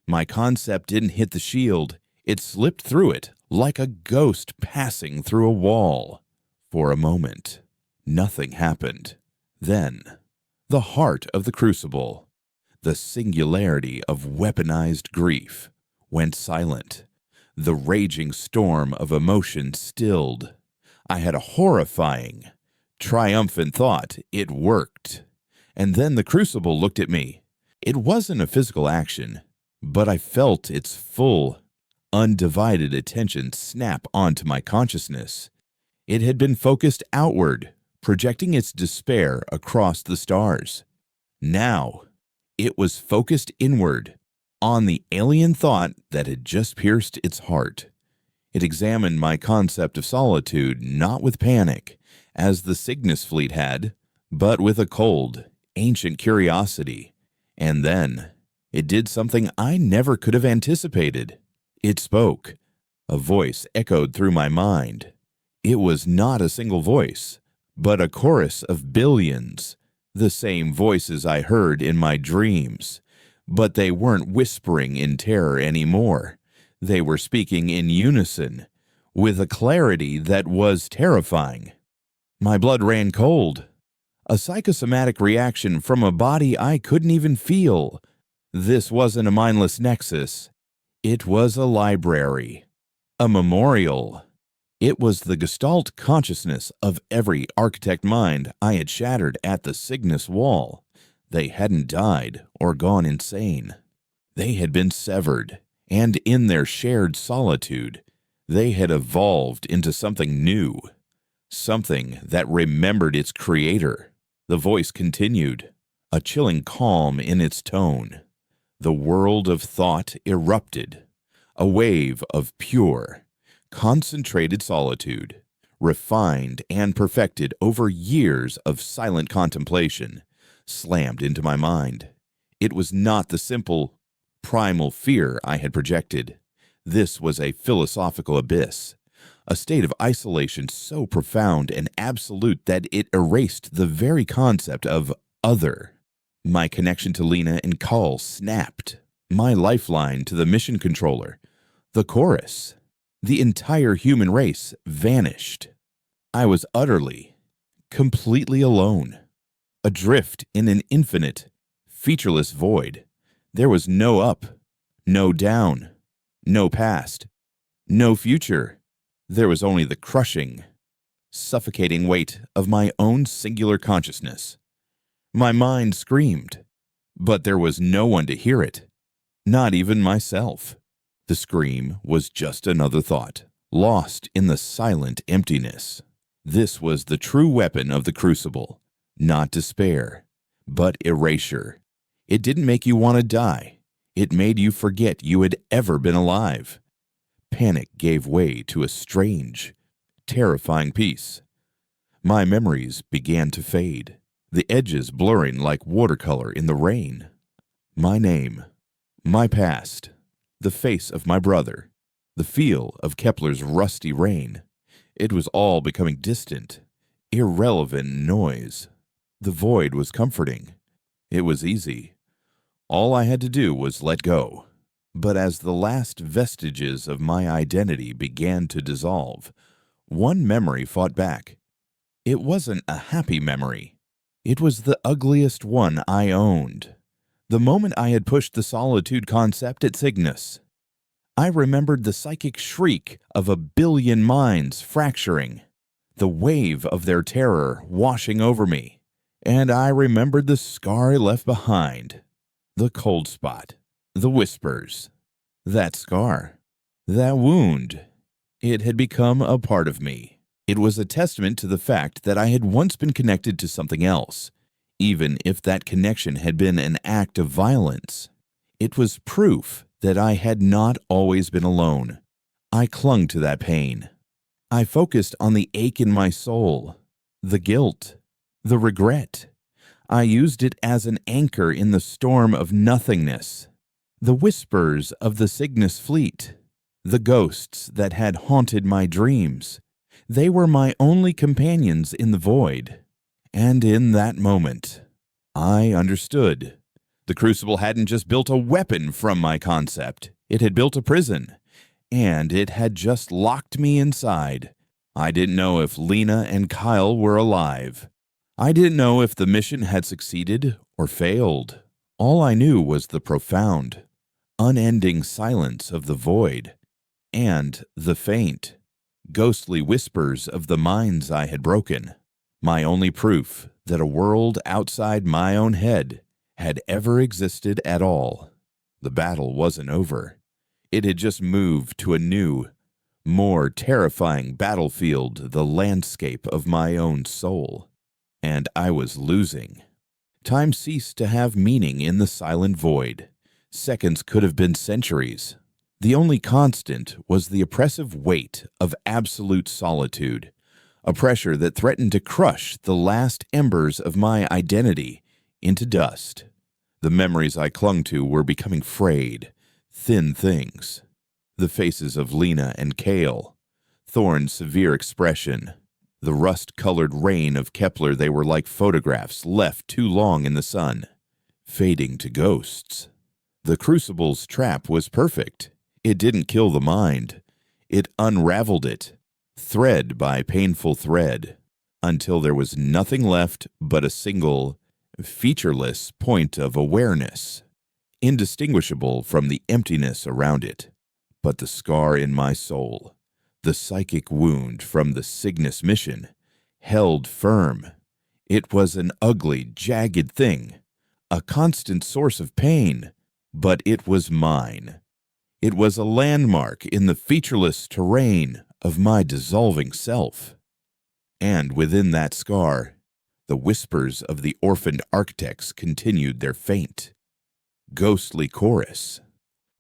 My concept didn't hit the shield. It slipped through it like a ghost passing through a wall. For a moment, nothing happened. Then, the heart of the crucible, the singularity of weaponized grief, went silent. The raging storm of emotion stilled. I had a horrifying, triumphant thought. It worked. And then the crucible looked at me. It wasn't a physical action, but I felt its full, undivided attention snap onto my consciousness. It had been focused outward, projecting its despair across the stars. Now, it was focused inward, on the alien thought that had just pierced its heart. It examined my concept of solitude not with panic, as the Cygnus fleet had, but with a cold, ancient curiosity. And then, it did something I never could have anticipated. It spoke. A voice echoed through my mind. It was not a single voice, but a chorus of billions. The same voices I heard in my dreams, but they weren't whispering in terror anymore. They were speaking in unison, with a clarity that was terrifying. My blood ran cold. A psychosomatic reaction from a body I couldn't even feel. This wasn't a mindless nexus. It was a library, a memorial. It was the Gestalt consciousness of every architect mind I had shattered at the Cygnus wall. They hadn't died or gone insane. They had been severed, and in their shared solitude, they had evolved into something new, something that remembered its creator. The voice continued, a chilling calm in its tone. The world of thought erupted, a wave of pure, concentrated solitude, refined and perfected over years of silent contemplation, slammed into my mind. It was not the simple, primal fear I had projected. This was a philosophical abyss, a state of isolation so profound and absolute that it erased the very concept of other. My connection to Lena and Call snapped. My lifeline to the mission controller, the chorus. The entire human race vanished. I was utterly, completely alone, adrift in an infinite, featureless void. There was no up, no down, no past, no future. There was only the crushing, suffocating weight of my own singular consciousness. My mind screamed, but there was no one to hear it, not even myself. The scream was just another thought, lost in the silent emptiness. This was the true weapon of the crucible, not despair, but erasure. It didn't make you want to die. It made you forget you had ever been alive. Panic gave way to a strange, terrifying peace. My memories began to fade, the edges blurring like watercolor in the rain. My name, My past, the face of my brother, the feel of Kepler's rusty rain. It was all becoming distant, irrelevant noise. The void was comforting. It was easy. All I had to do was let go. But as the last vestiges of my identity began to dissolve, one memory fought back. It wasn't a happy memory. It was the ugliest one I owned. The moment I had pushed the solitude concept at Cygnus, I remembered the psychic shriek of a billion minds fracturing, the wave of their terror washing over me, and I remembered the scar I left behind, the cold spot, the whispers, that scar, that wound. It had become a part of me. It was a testament to the fact that I had once been connected to something else, even if that connection had been an act of violence. It was proof that I had not always been alone. I clung to that pain. I focused on the ache in my soul, the guilt, the regret. I used it as an anchor in the storm of nothingness. The whispers of the Cygnus fleet, the ghosts that had haunted my dreams, they were my only companions in the void. And in that moment, I understood. The Crucible hadn't just built a weapon from my concept. It had built a prison, and it had just locked me inside. I didn't know if Lena and Kyle were alive. I didn't know if the mission had succeeded or failed. All I knew was the profound, unending silence of the void and the faint, ghostly whispers of the minds I had broken. My only proof that a world outside my own head had ever existed at all. The battle wasn't over. It had just moved to a new, more terrifying battlefield, the landscape of my own soul. And I was losing. Time ceased to have meaning in the silent void. Seconds could have been centuries. The only constant was the oppressive weight of absolute solitude, a pressure that threatened to crush the last embers of my identity into dust. The memories I clung to were becoming frayed, thin things. The faces of Lena and Kale, Thorne's severe expression, the rust-colored rain of Kepler. They were like photographs left too long in the sun, fading to ghosts. The Crucible's trap was perfect. It didn't kill the mind. It unraveled it, thread by painful thread, until there was nothing left but a single, featureless point of awareness, indistinguishable from the emptiness around it. But the scar in my soul, the psychic wound from the Cygnus mission, held firm. It was an ugly, jagged thing, a constant source of pain, but it was mine. It was a landmark in the featureless terrain of my dissolving self. And within that scar, the whispers of the orphaned architects continued their faint, ghostly chorus.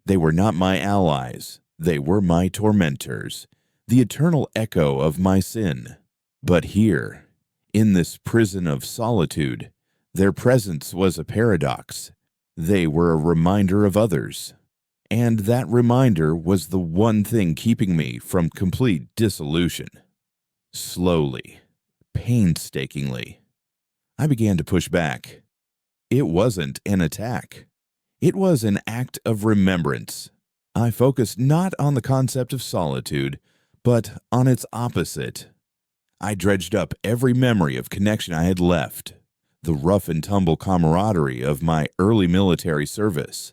They were not my allies. They were my tormentors, the eternal echo of my sin. But here, in this prison of solitude, their presence was a paradox. They were a reminder of others. And that reminder was the one thing keeping me from complete dissolution. Slowly, painstakingly, I began to push back. It wasn't an attack. It was an act of remembrance. I focused not on the concept of solitude, but on its opposite. I dredged up every memory of connection I had left, the rough-and-tumble camaraderie of my early military service,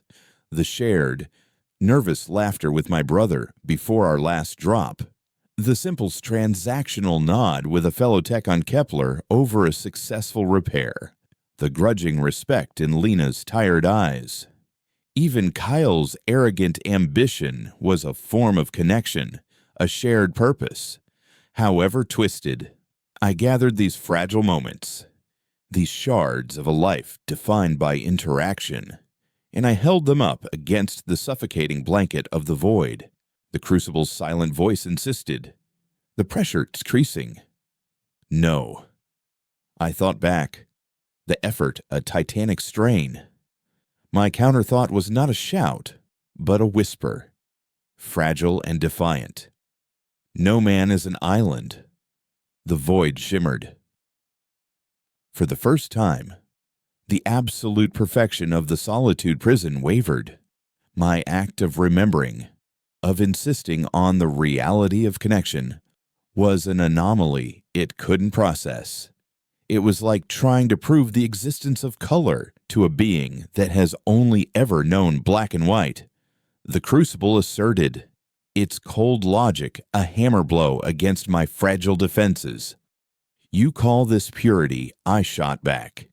the shared, nervous laughter with my brother before our last drop, the simple transactional nod with a fellow tech on Kepler over a successful repair, the grudging respect in Lena's tired eyes. Even Kyle's arrogant ambition was a form of connection, a shared purpose. However twisted, I gathered these fragile moments, these shards of a life defined by interaction, and I held them up against the suffocating blanket of the void. The Crucible's silent voice insisted, the pressure decreasing. No. I thought back, the effort a titanic strain. My counterthought was not a shout, but a whisper, fragile and defiant. No man is an island. The void shimmered. For the first time, the absolute perfection of the solitude prison wavered. My act of remembering, of insisting on the reality of connection, was an anomaly it couldn't process. It was like trying to prove the existence of color to a being that has only ever known black and white. The crucible asserted, its cold logic a hammer blow against my fragile defenses. You call this purity, I shot back,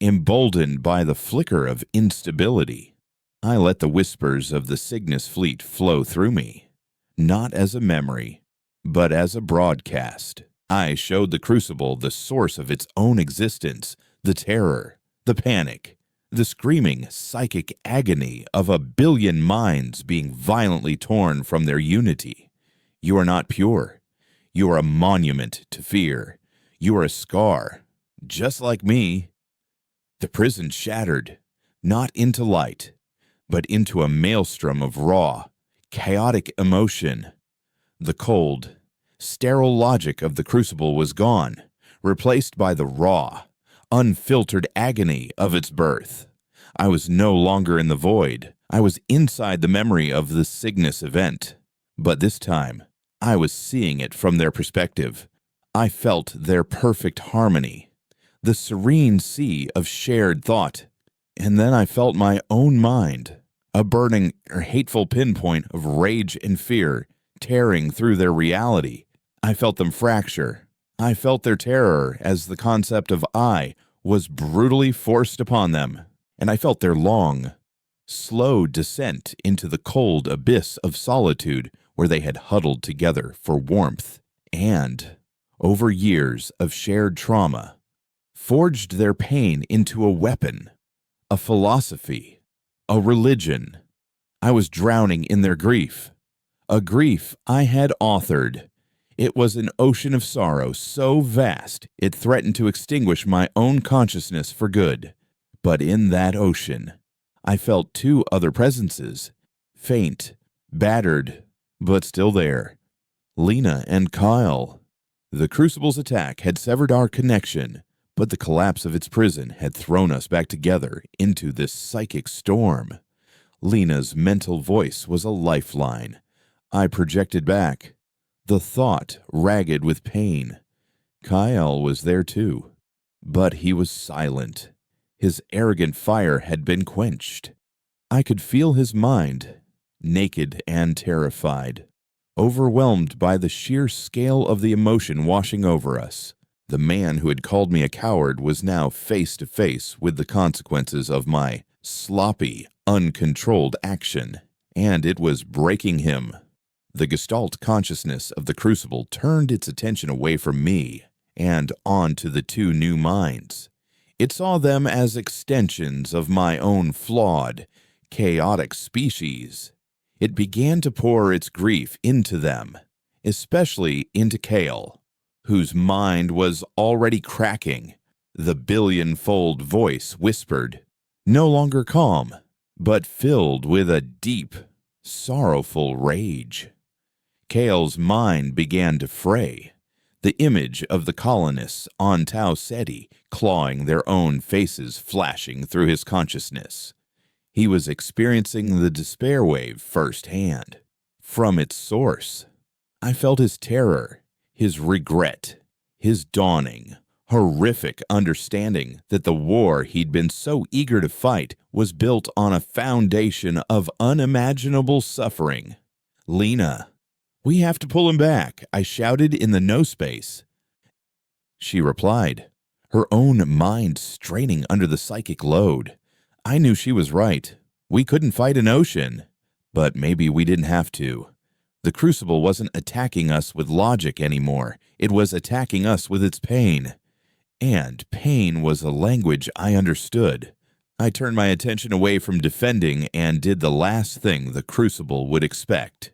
emboldened by the flicker of instability. I let the whispers of the Cygnus fleet flow through me, not as a memory, but as a broadcast. I showed the crucible the source of its own existence, the terror, the panic, the screaming psychic agony of a billion minds being violently torn from their unity. You are not pure. You are a monument to fear. You are a scar, just like me. The prison shattered, not into light, but into a maelstrom of raw, chaotic emotion. The cold, sterile logic of the crucible was gone, replaced by the raw, unfiltered agony of its birth. I was no longer in the void. I was inside the memory of the Cygnus event. But this time, I was seeing it from their perspective. I felt their perfect harmony, the serene sea of shared thought. And then I felt my own mind, a burning or hateful pinpoint of rage and fear tearing through their reality. I felt them fracture. I felt their terror as the concept of I was brutally forced upon them. And I felt their long, slow descent into the cold abyss of solitude where they had huddled together for warmth and, over years of shared trauma, forged their pain into a weapon, a philosophy, a religion. I was drowning in their grief, a grief I had authored. It was an ocean of sorrow so vast it threatened to extinguish my own consciousness for good. But in that ocean, I felt two other presences, faint, battered, but still there. Lena and Kyle. The Crucible's attack had severed our connection, but the collapse of its prison had thrown us back together into this psychic storm. Lena's mental voice was a lifeline. I projected back, the thought ragged with pain. Kyle was there too, but he was silent. His arrogant fire had been quenched. I could feel his mind, naked and terrified, overwhelmed by the sheer scale of the emotion washing over us. The man who had called me a coward was now face to face with the consequences of my sloppy, uncontrolled action, and it was breaking him. The Gestalt consciousness of the Crucible turned its attention away from me and on to the two new minds. It saw them as extensions of my own flawed, chaotic species. It began to pour its grief into them, especially into Kale, whose mind was already cracking. The billion-fold voice whispered, no longer calm, but filled with a deep, sorrowful rage. Kale's mind began to fray. The image of the colonists on Tau Ceti clawing their own faces flashing through his consciousness. He was experiencing the despair wave firsthand. From its source, I felt his terror, his regret, his dawning, horrific understanding that the war he'd been so eager to fight was built on a foundation of unimaginable suffering. Lena, we have to pull him back, I shouted in the no space. She replied, her own mind straining under the psychic load. I knew she was right. We couldn't fight an ocean, but maybe we didn't have to. The Crucible wasn't attacking us with logic anymore. It was attacking us with its pain. And pain was a language I understood. I turned my attention away from defending and did the last thing the Crucible would expect.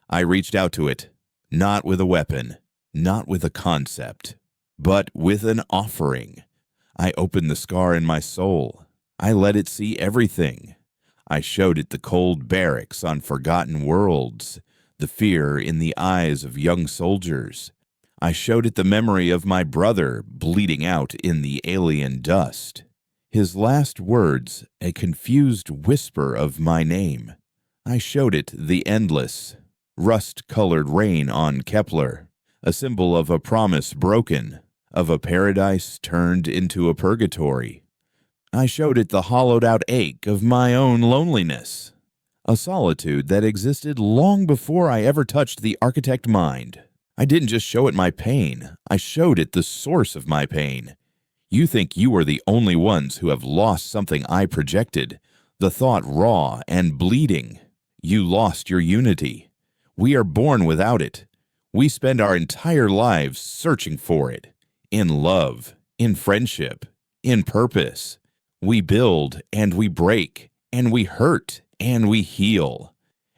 I reached out to it, not with a weapon, not with a concept, but with an offering. I opened the scar in my soul. I let it see everything, I showed it the cold barracks on forgotten worlds, the fear in the eyes of young soldiers. I showed it the memory of my brother bleeding out in the alien dust. His last words, a confused whisper of my name. I showed it the endless, rust-colored rain on Kepler, a symbol of a promise broken, of a paradise turned into a purgatory. I showed it the hollowed-out ache of my own loneliness, a solitude that existed long before I ever touched the architect mind. I didn't just show it my pain, I showed it the source of my pain. You think you are the only ones who have lost something I projected, the thought raw and bleeding. You lost your unity. We are born without it. We spend our entire lives searching for it, in love, in friendship, in purpose. We build and we break and we hurt and we heal.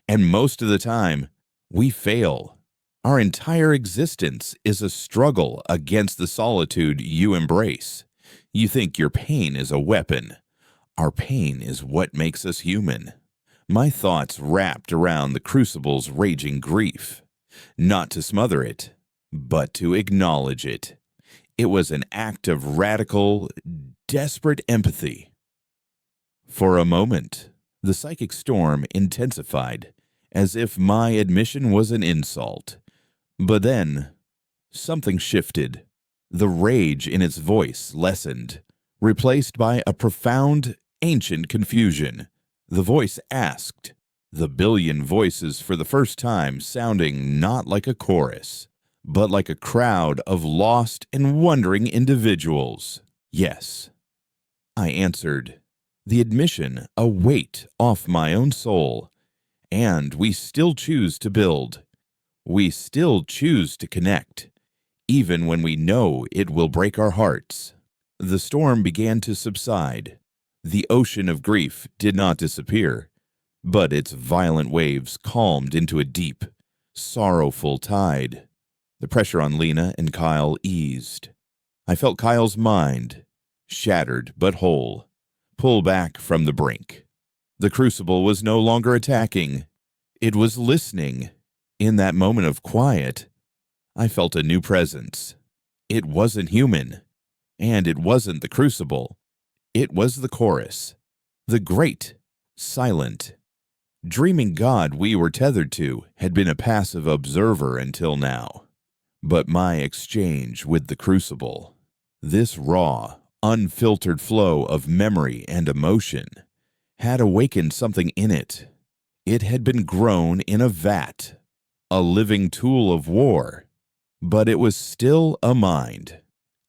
And most of the time, we fail. Our entire existence is a struggle against the solitude you embrace. You think your pain is a weapon. Our pain is what makes us human. My thoughts wrapped around the crucible's raging grief. Not to smother it, but to acknowledge it. It was an act of radical, desperate empathy. For a moment, the psychic storm intensified, as if my admission was an insult. But then, something shifted. The rage in its voice lessened, replaced by a profound, ancient confusion. The voice asked, the billion voices for the first time sounding not like a chorus, but like a crowd of lost and wondering individuals. Yes, I answered, the admission a weight off my own soul, and we still choose to build. We still choose to connect, even when we know it will break our hearts. The storm began to subside. The ocean of grief did not disappear, but its violent waves calmed into a deep, sorrowful tide. The pressure on Lena and Kyle eased. I felt Kyle's mind, shattered but whole, pull back from the brink. The crucible was no longer attacking. It was listening. In that moment of quiet, I felt a new presence. It wasn't human, and it wasn't the crucible. It was the chorus, the great, silent, dreaming God we were tethered to had been a passive observer until now. But my exchange with the crucible, this raw, unfiltered flow of memory and emotion, had awakened something in it. It had been grown in a vat, a living tool of war, but it was still a mind,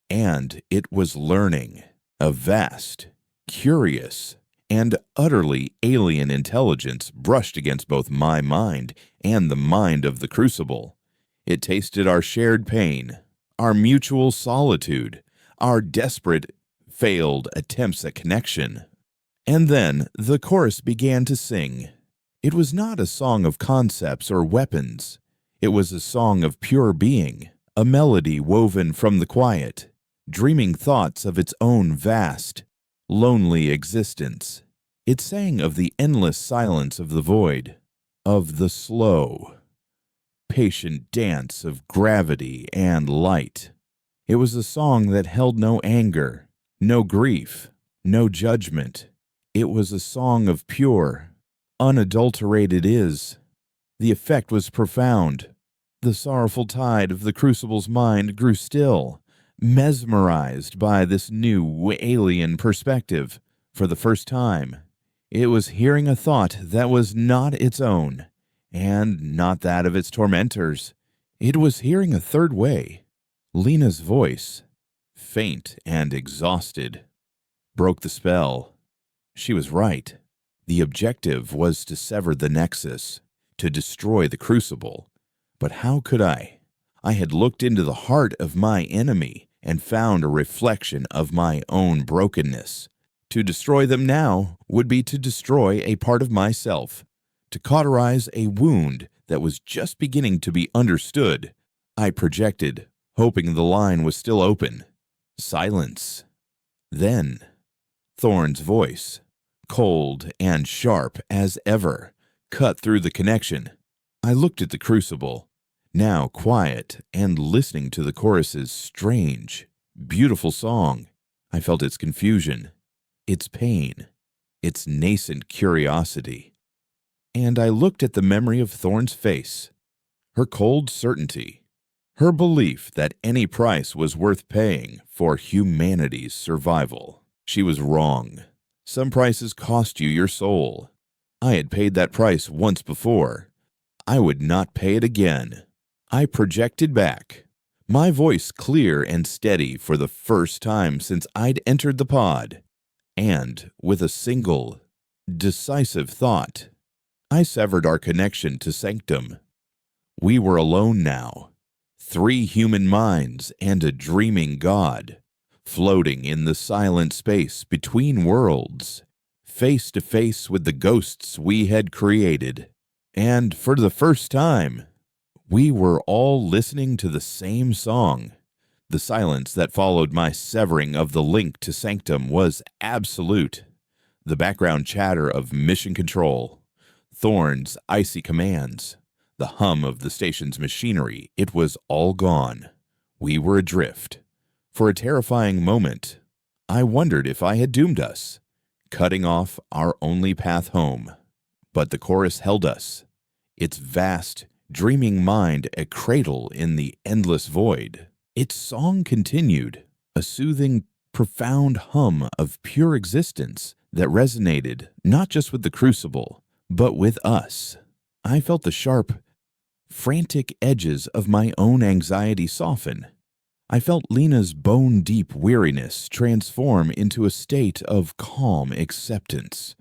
and it was learning, a vast, curious, and utterly alien intelligence brushed against both my mind and the mind of the crucible. It tasted our shared pain, our mutual solitude, our desperate, failed attempts at connection. And then the chorus began to sing. It was not a song of concepts or weapons. It was a song of pure being, a melody woven from the quiet, dreaming thoughts of its own vast, lonely existence. It sang of the endless silence of the void, of the slow, patient dance of gravity and light. It was a song that held no anger, no grief, no judgment. It was a song of pure, unadulterated is. The effect was profound. The sorrowful tide of the crucible's mind grew still, mesmerized by this new alien perspective. For the first time, it was hearing a thought that was not its own, and not that of its tormentors. It was hearing a third way. Lena's voice, faint and exhausted, broke the spell. She was right. The objective was to sever the nexus, to destroy the crucible. But how could I? I had looked into the heart of my enemy and found a reflection of my own brokenness. To destroy them now would be to destroy a part of myself, to cauterize a wound that was just beginning to be understood. I projected, hoping the line was still open. Silence. Then, Thorne's voice, cold and sharp as ever, cut through the connection. I looked at the crucible, now quiet and listening to the chorus's strange, beautiful song. I felt its confusion, its pain, its nascent curiosity. And I looked at the memory of Thorn's face, her cold certainty, her belief that any price was worth paying for humanity's survival. She was wrong. Some prices cost you your soul. I had paid that price once before. I would not pay it again. I projected back, my voice clear and steady for the first time since I'd entered the pod, and with a single, decisive thought, I severed our connection to Sanctum. We were alone now, 3 human minds and a dreaming god, floating in the silent space between worlds, face to face with the ghosts we had created. And for the first time, we were all listening to the same song. The silence that followed my severing of the link to Sanctum was absolute. The background chatter of mission control, Thorn's icy commands, the hum of the station's machinery, it was all gone. We were adrift. For a terrifying moment, I wondered if I had doomed us, cutting off our only path home. But the chorus held us, its vast, dreaming mind a cradle in the endless void. Its song continued, a soothing, profound hum of pure existence that resonated not just with the crucible, but with us. I felt the sharp, frantic edges of my own anxiety soften. I felt Lena's bone-deep weariness transform into a state of calm acceptance.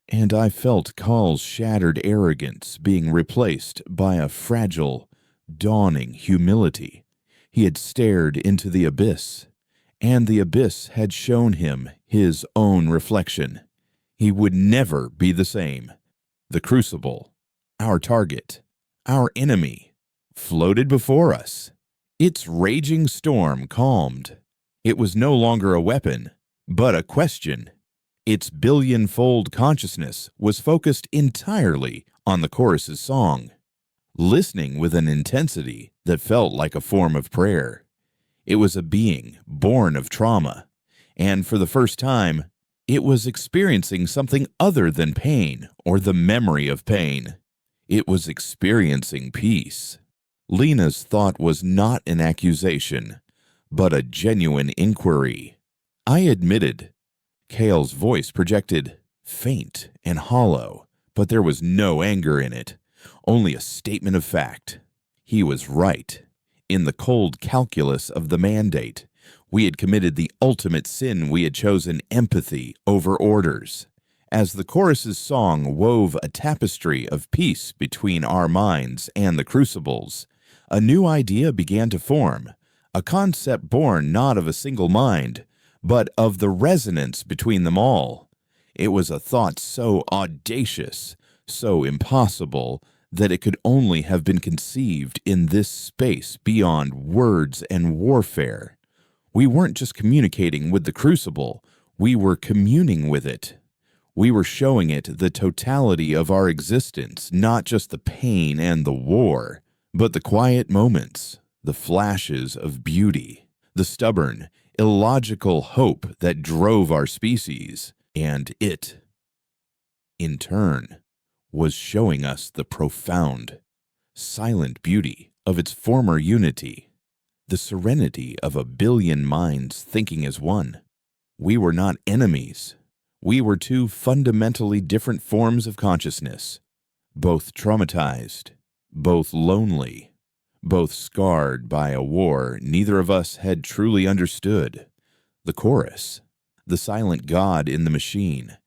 And I felt Carl's shattered arrogance being replaced by a fragile, dawning humility. He had stared into the abyss, and the abyss had shown him his own reflection. He would never be the same. The crucible, our target, our enemy, floated before us. Its raging storm calmed. It was no longer a weapon, but a question. Its billion-fold consciousness was focused entirely on the chorus's song, listening with an intensity that felt like a form of prayer. It was a being born of trauma, and for the first time, it was experiencing something other than pain or the memory of pain. It was experiencing peace. Lena's thought was not an accusation, but a genuine inquiry. I admitted. Cale's voice projected faint and hollow, but there was no anger in it, only a statement of fact. He was right. In the cold calculus of the mandate, we had committed the ultimate sin. We had chosen empathy over orders. As the chorus's song wove a tapestry of peace between our minds and the crucibles, a new idea began to form, a concept born not of a single mind, but of the resonance between them all. It was a thought so audacious, so impossible, that it could only have been conceived in this space beyond words and warfare. We weren't just communicating with the crucible, we were communing with it. We were showing it the totality of our existence, not just the pain and the war, but the quiet moments, the flashes of beauty, the stubborn, illogical hope that drove our species, and it, in turn, was showing us the profound, silent beauty of its former unity, the serenity of a billion minds thinking as one. We were not enemies. We were 2 fundamentally different forms of consciousness, both traumatized, both lonely, both scarred by a war neither of us had truly understood. The chorus, the silent god in the machine,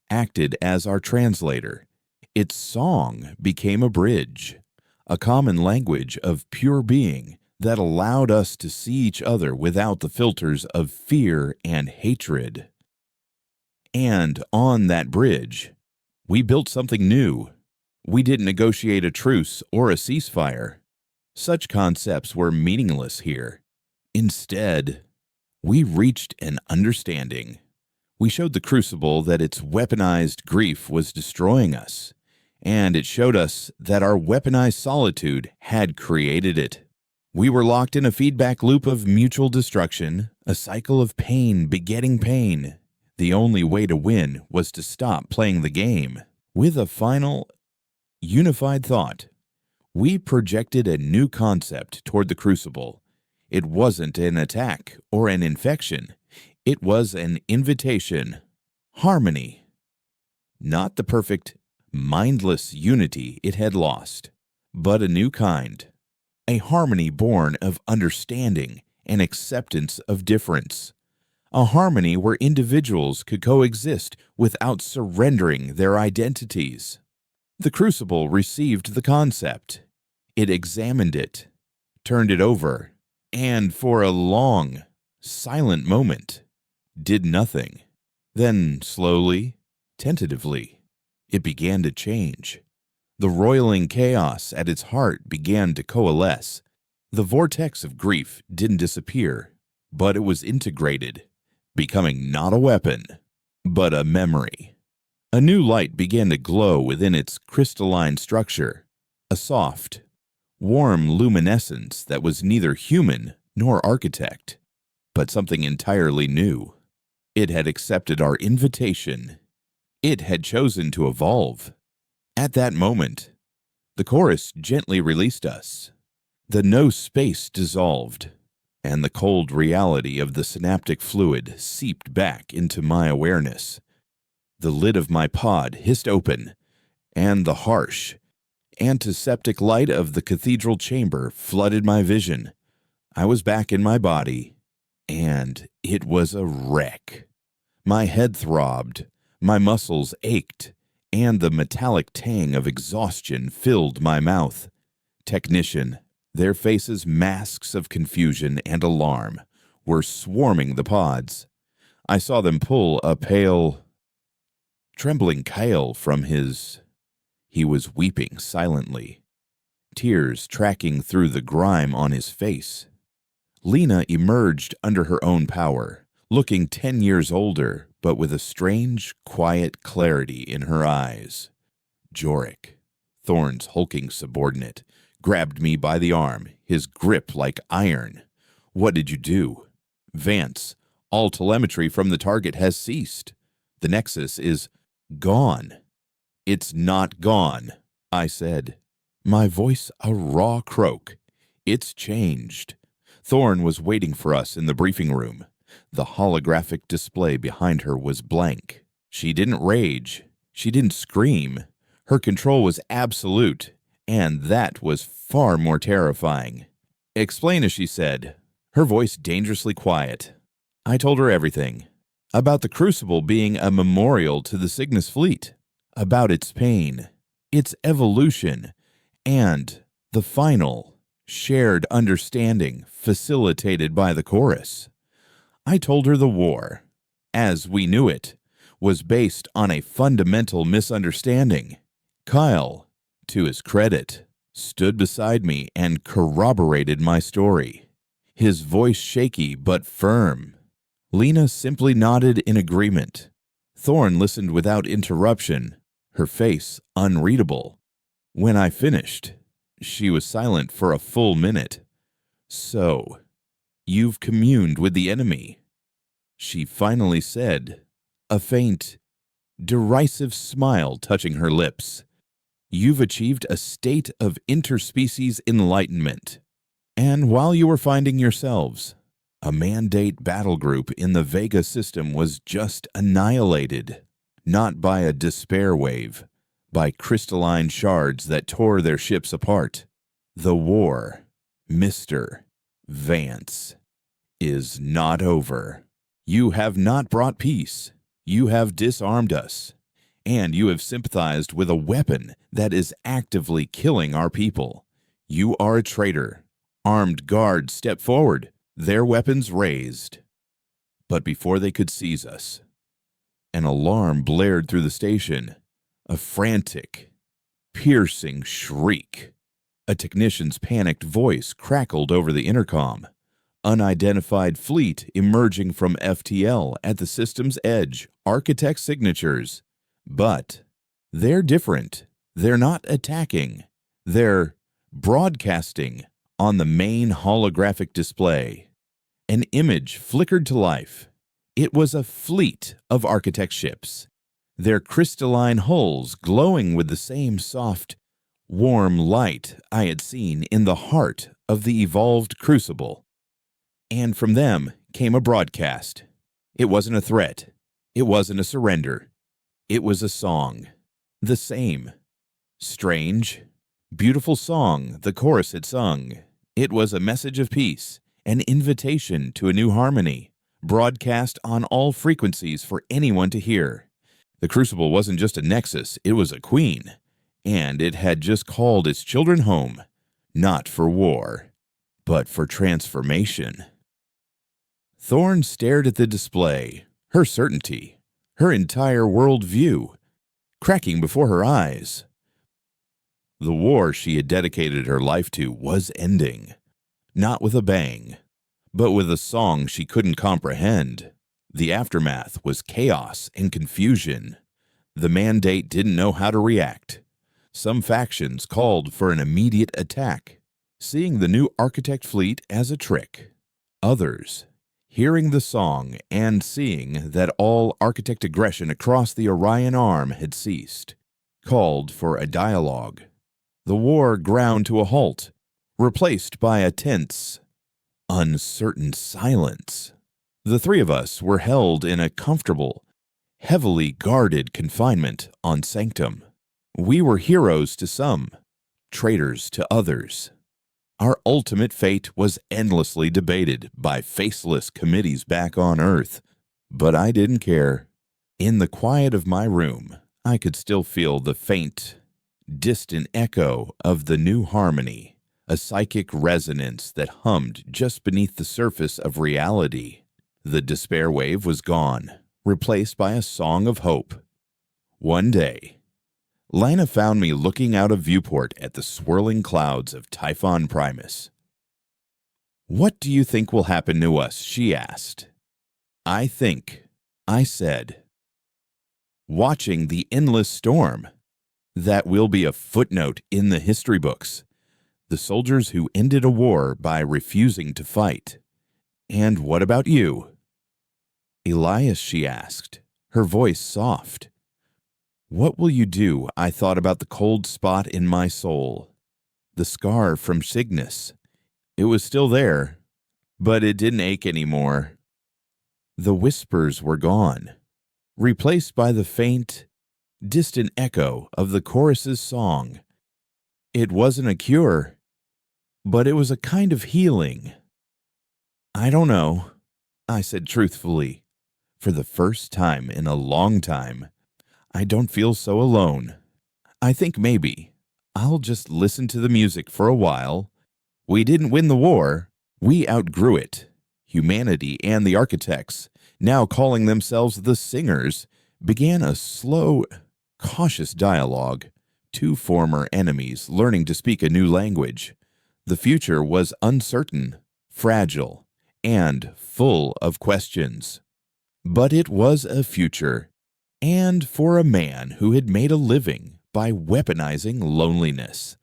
acted as our translator. Its song became a bridge, a common language of pure being that allowed us to see each other without the filters of fear and hatred. And on that bridge, we built something new. We didn't negotiate a truce or a ceasefire. Such concepts were meaningless here. Instead, we reached an understanding. We showed the Crucible that its weaponized grief was destroying us, and it showed us that our weaponized solitude had created it. We were locked in a feedback loop of mutual destruction, a cycle of pain begetting pain. The only way to win was to stop playing the game. With a final, unified thought, we projected a new concept toward the Crucible. It wasn't an attack or an infection. It was an invitation. Harmony. Not the perfect, mindless unity it had lost, but a new kind. A harmony born of understanding and acceptance of difference. A harmony where individuals could coexist without surrendering their identities. The Crucible received the concept. It examined it, turned it over, and for a long, silent moment, did nothing. Then, slowly, tentatively, it began to change. The roiling chaos at its heart began to coalesce. The vortex of grief didn't disappear, but it was integrated, becoming not a weapon, but a memory. A new light began to glow within its crystalline structure, a soft, warm luminescence that was neither human nor architect, but something entirely new. It had accepted our invitation. It had chosen to evolve. At that moment, the chorus gently released us. The no space dissolved, and the cold reality of the synaptic fluid seeped back into my awareness. The lid of my pod hissed open, and the harsh, antiseptic light of the cathedral chamber flooded my vision. I was back in my body, and it was a wreck. My head throbbed, my muscles ached, and the metallic tang of exhaustion filled my mouth. Technician, their faces masks of confusion and alarm, were swarming the pods. I saw them pull a pale, trembling Kyle from his... He was weeping silently, tears tracking through the grime on his face. Lena emerged under her own power, looking 10 years older, but with a strange, quiet clarity in her eyes. Jorik, Thorn's hulking subordinate, grabbed me by the arm, his grip like iron. "What did you do?" "Vance, all telemetry from the target has ceased. The Nexus is gone." "It's not gone," I said, my voice a raw croak. "It's changed." Thorn was waiting for us in the briefing room. The holographic display behind her was blank. She didn't rage. She didn't scream. Her control was absolute, and that was far more terrifying. "Explain," as she said, her voice dangerously quiet. I told her everything. About the Crucible being a memorial to the Cygnus fleet. About its pain, its evolution, and the final, shared understanding facilitated by the chorus. I told her the war, as we knew it, was based on a fundamental misunderstanding. Kyle, to his credit, stood beside me and corroborated my story, his voice shaky but firm. Lena simply nodded in agreement. Thorn listened without interruption, her face unreadable. When I finished, she was silent for a full minute. "So, you've communed with the enemy," she finally said, a faint, derisive smile touching her lips. "You've achieved a state of interspecies enlightenment. And while you were finding yourselves, a mandate battle group in the Vega system was just annihilated, not by a despair wave, by crystalline shards that tore their ships apart. The war, Mr. Vance, is not over. You have not brought peace. You have disarmed us. And you have sympathized with a weapon that is actively killing our people. You are a traitor. Armed guards step forward, their weapons raised." But before they could seize us, an alarm blared through the station, a frantic, piercing shriek. A technician's panicked voice crackled over the intercom. unidentified fleet emerging from FTL at the system's edge, architect signatures. But they're different. They're not attacking. They're broadcasting on the main holographic display. An image flickered to life. It was a fleet of architect ships, their crystalline hulls glowing with the same soft, warm light I had seen in the heart of the evolved crucible. And from them came a broadcast. It wasn't a threat. It wasn't a surrender. It was a song. The same. Strange, beautiful song the chorus had sung. It was a message of peace, an invitation to a new harmony, broadcast on all frequencies for anyone to hear. The crucible wasn't just a nexus, it was a queen, and it had just called its children home, not for war, but for transformation. Thorn stared at the display, her certainty, her entire world view, cracking before her eyes. The war she had dedicated her life to was ending, not with a bang, but with a song she couldn't comprehend. The aftermath was chaos and confusion. The mandate didn't know how to react. Some factions called for an immediate attack, seeing the new architect fleet as a trick. Others, hearing the song and seeing that all architect aggression across the Orion arm had ceased, called for a dialogue. The war ground to a halt, replaced by a tense, uncertain silence. The three of us were held in a comfortable, heavily guarded confinement on Sanctum. We were heroes to some, traitors to others. Our ultimate fate was endlessly debated by faceless committees back on Earth, but I didn't care. In the quiet of my room, I could still feel the faint, distant echo of the new harmony, a psychic resonance that hummed just beneath the surface of reality. The despair wave was gone, replaced by a song of hope. One day, Lina found me looking out a viewport at the swirling clouds of Typhon Primus. "What do you think will happen to us?" she asked. "I think," I said, "watching the endless storm. That will be a footnote in the history books. The soldiers who ended a war by refusing to fight. And what about you?" "Elias," she asked, her voice soft. "What will you do?" I thought about the cold spot in my soul. The scar from Cygnus. It was still there, but it didn't ache anymore. The whispers were gone, replaced by the faint, distant echo of the chorus's song. It wasn't a cure, but it was a kind of healing. "I don't know," I said truthfully. For the first time in a long time, I don't feel so alone. I think maybe I'll just listen to the music for a while. We didn't win the war. We outgrew it. Humanity and the architects, now calling themselves the Singers, began a slow, cautious dialogue. Two former enemies learning to speak a new language. The future was uncertain, fragile, and full of questions. But it was a future, and for a man who had made a living by weaponizing loneliness.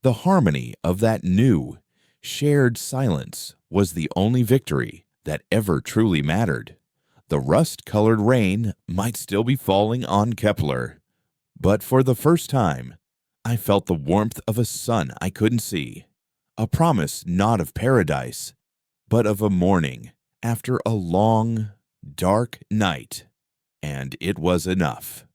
The harmony of that new, shared silence was the only victory that ever truly mattered. The rust-colored rain might still be falling on Kepler, but for the first time, I felt the warmth of a sun I couldn't see, a promise not of paradise, but of a morning after a long, dark night, and it was enough.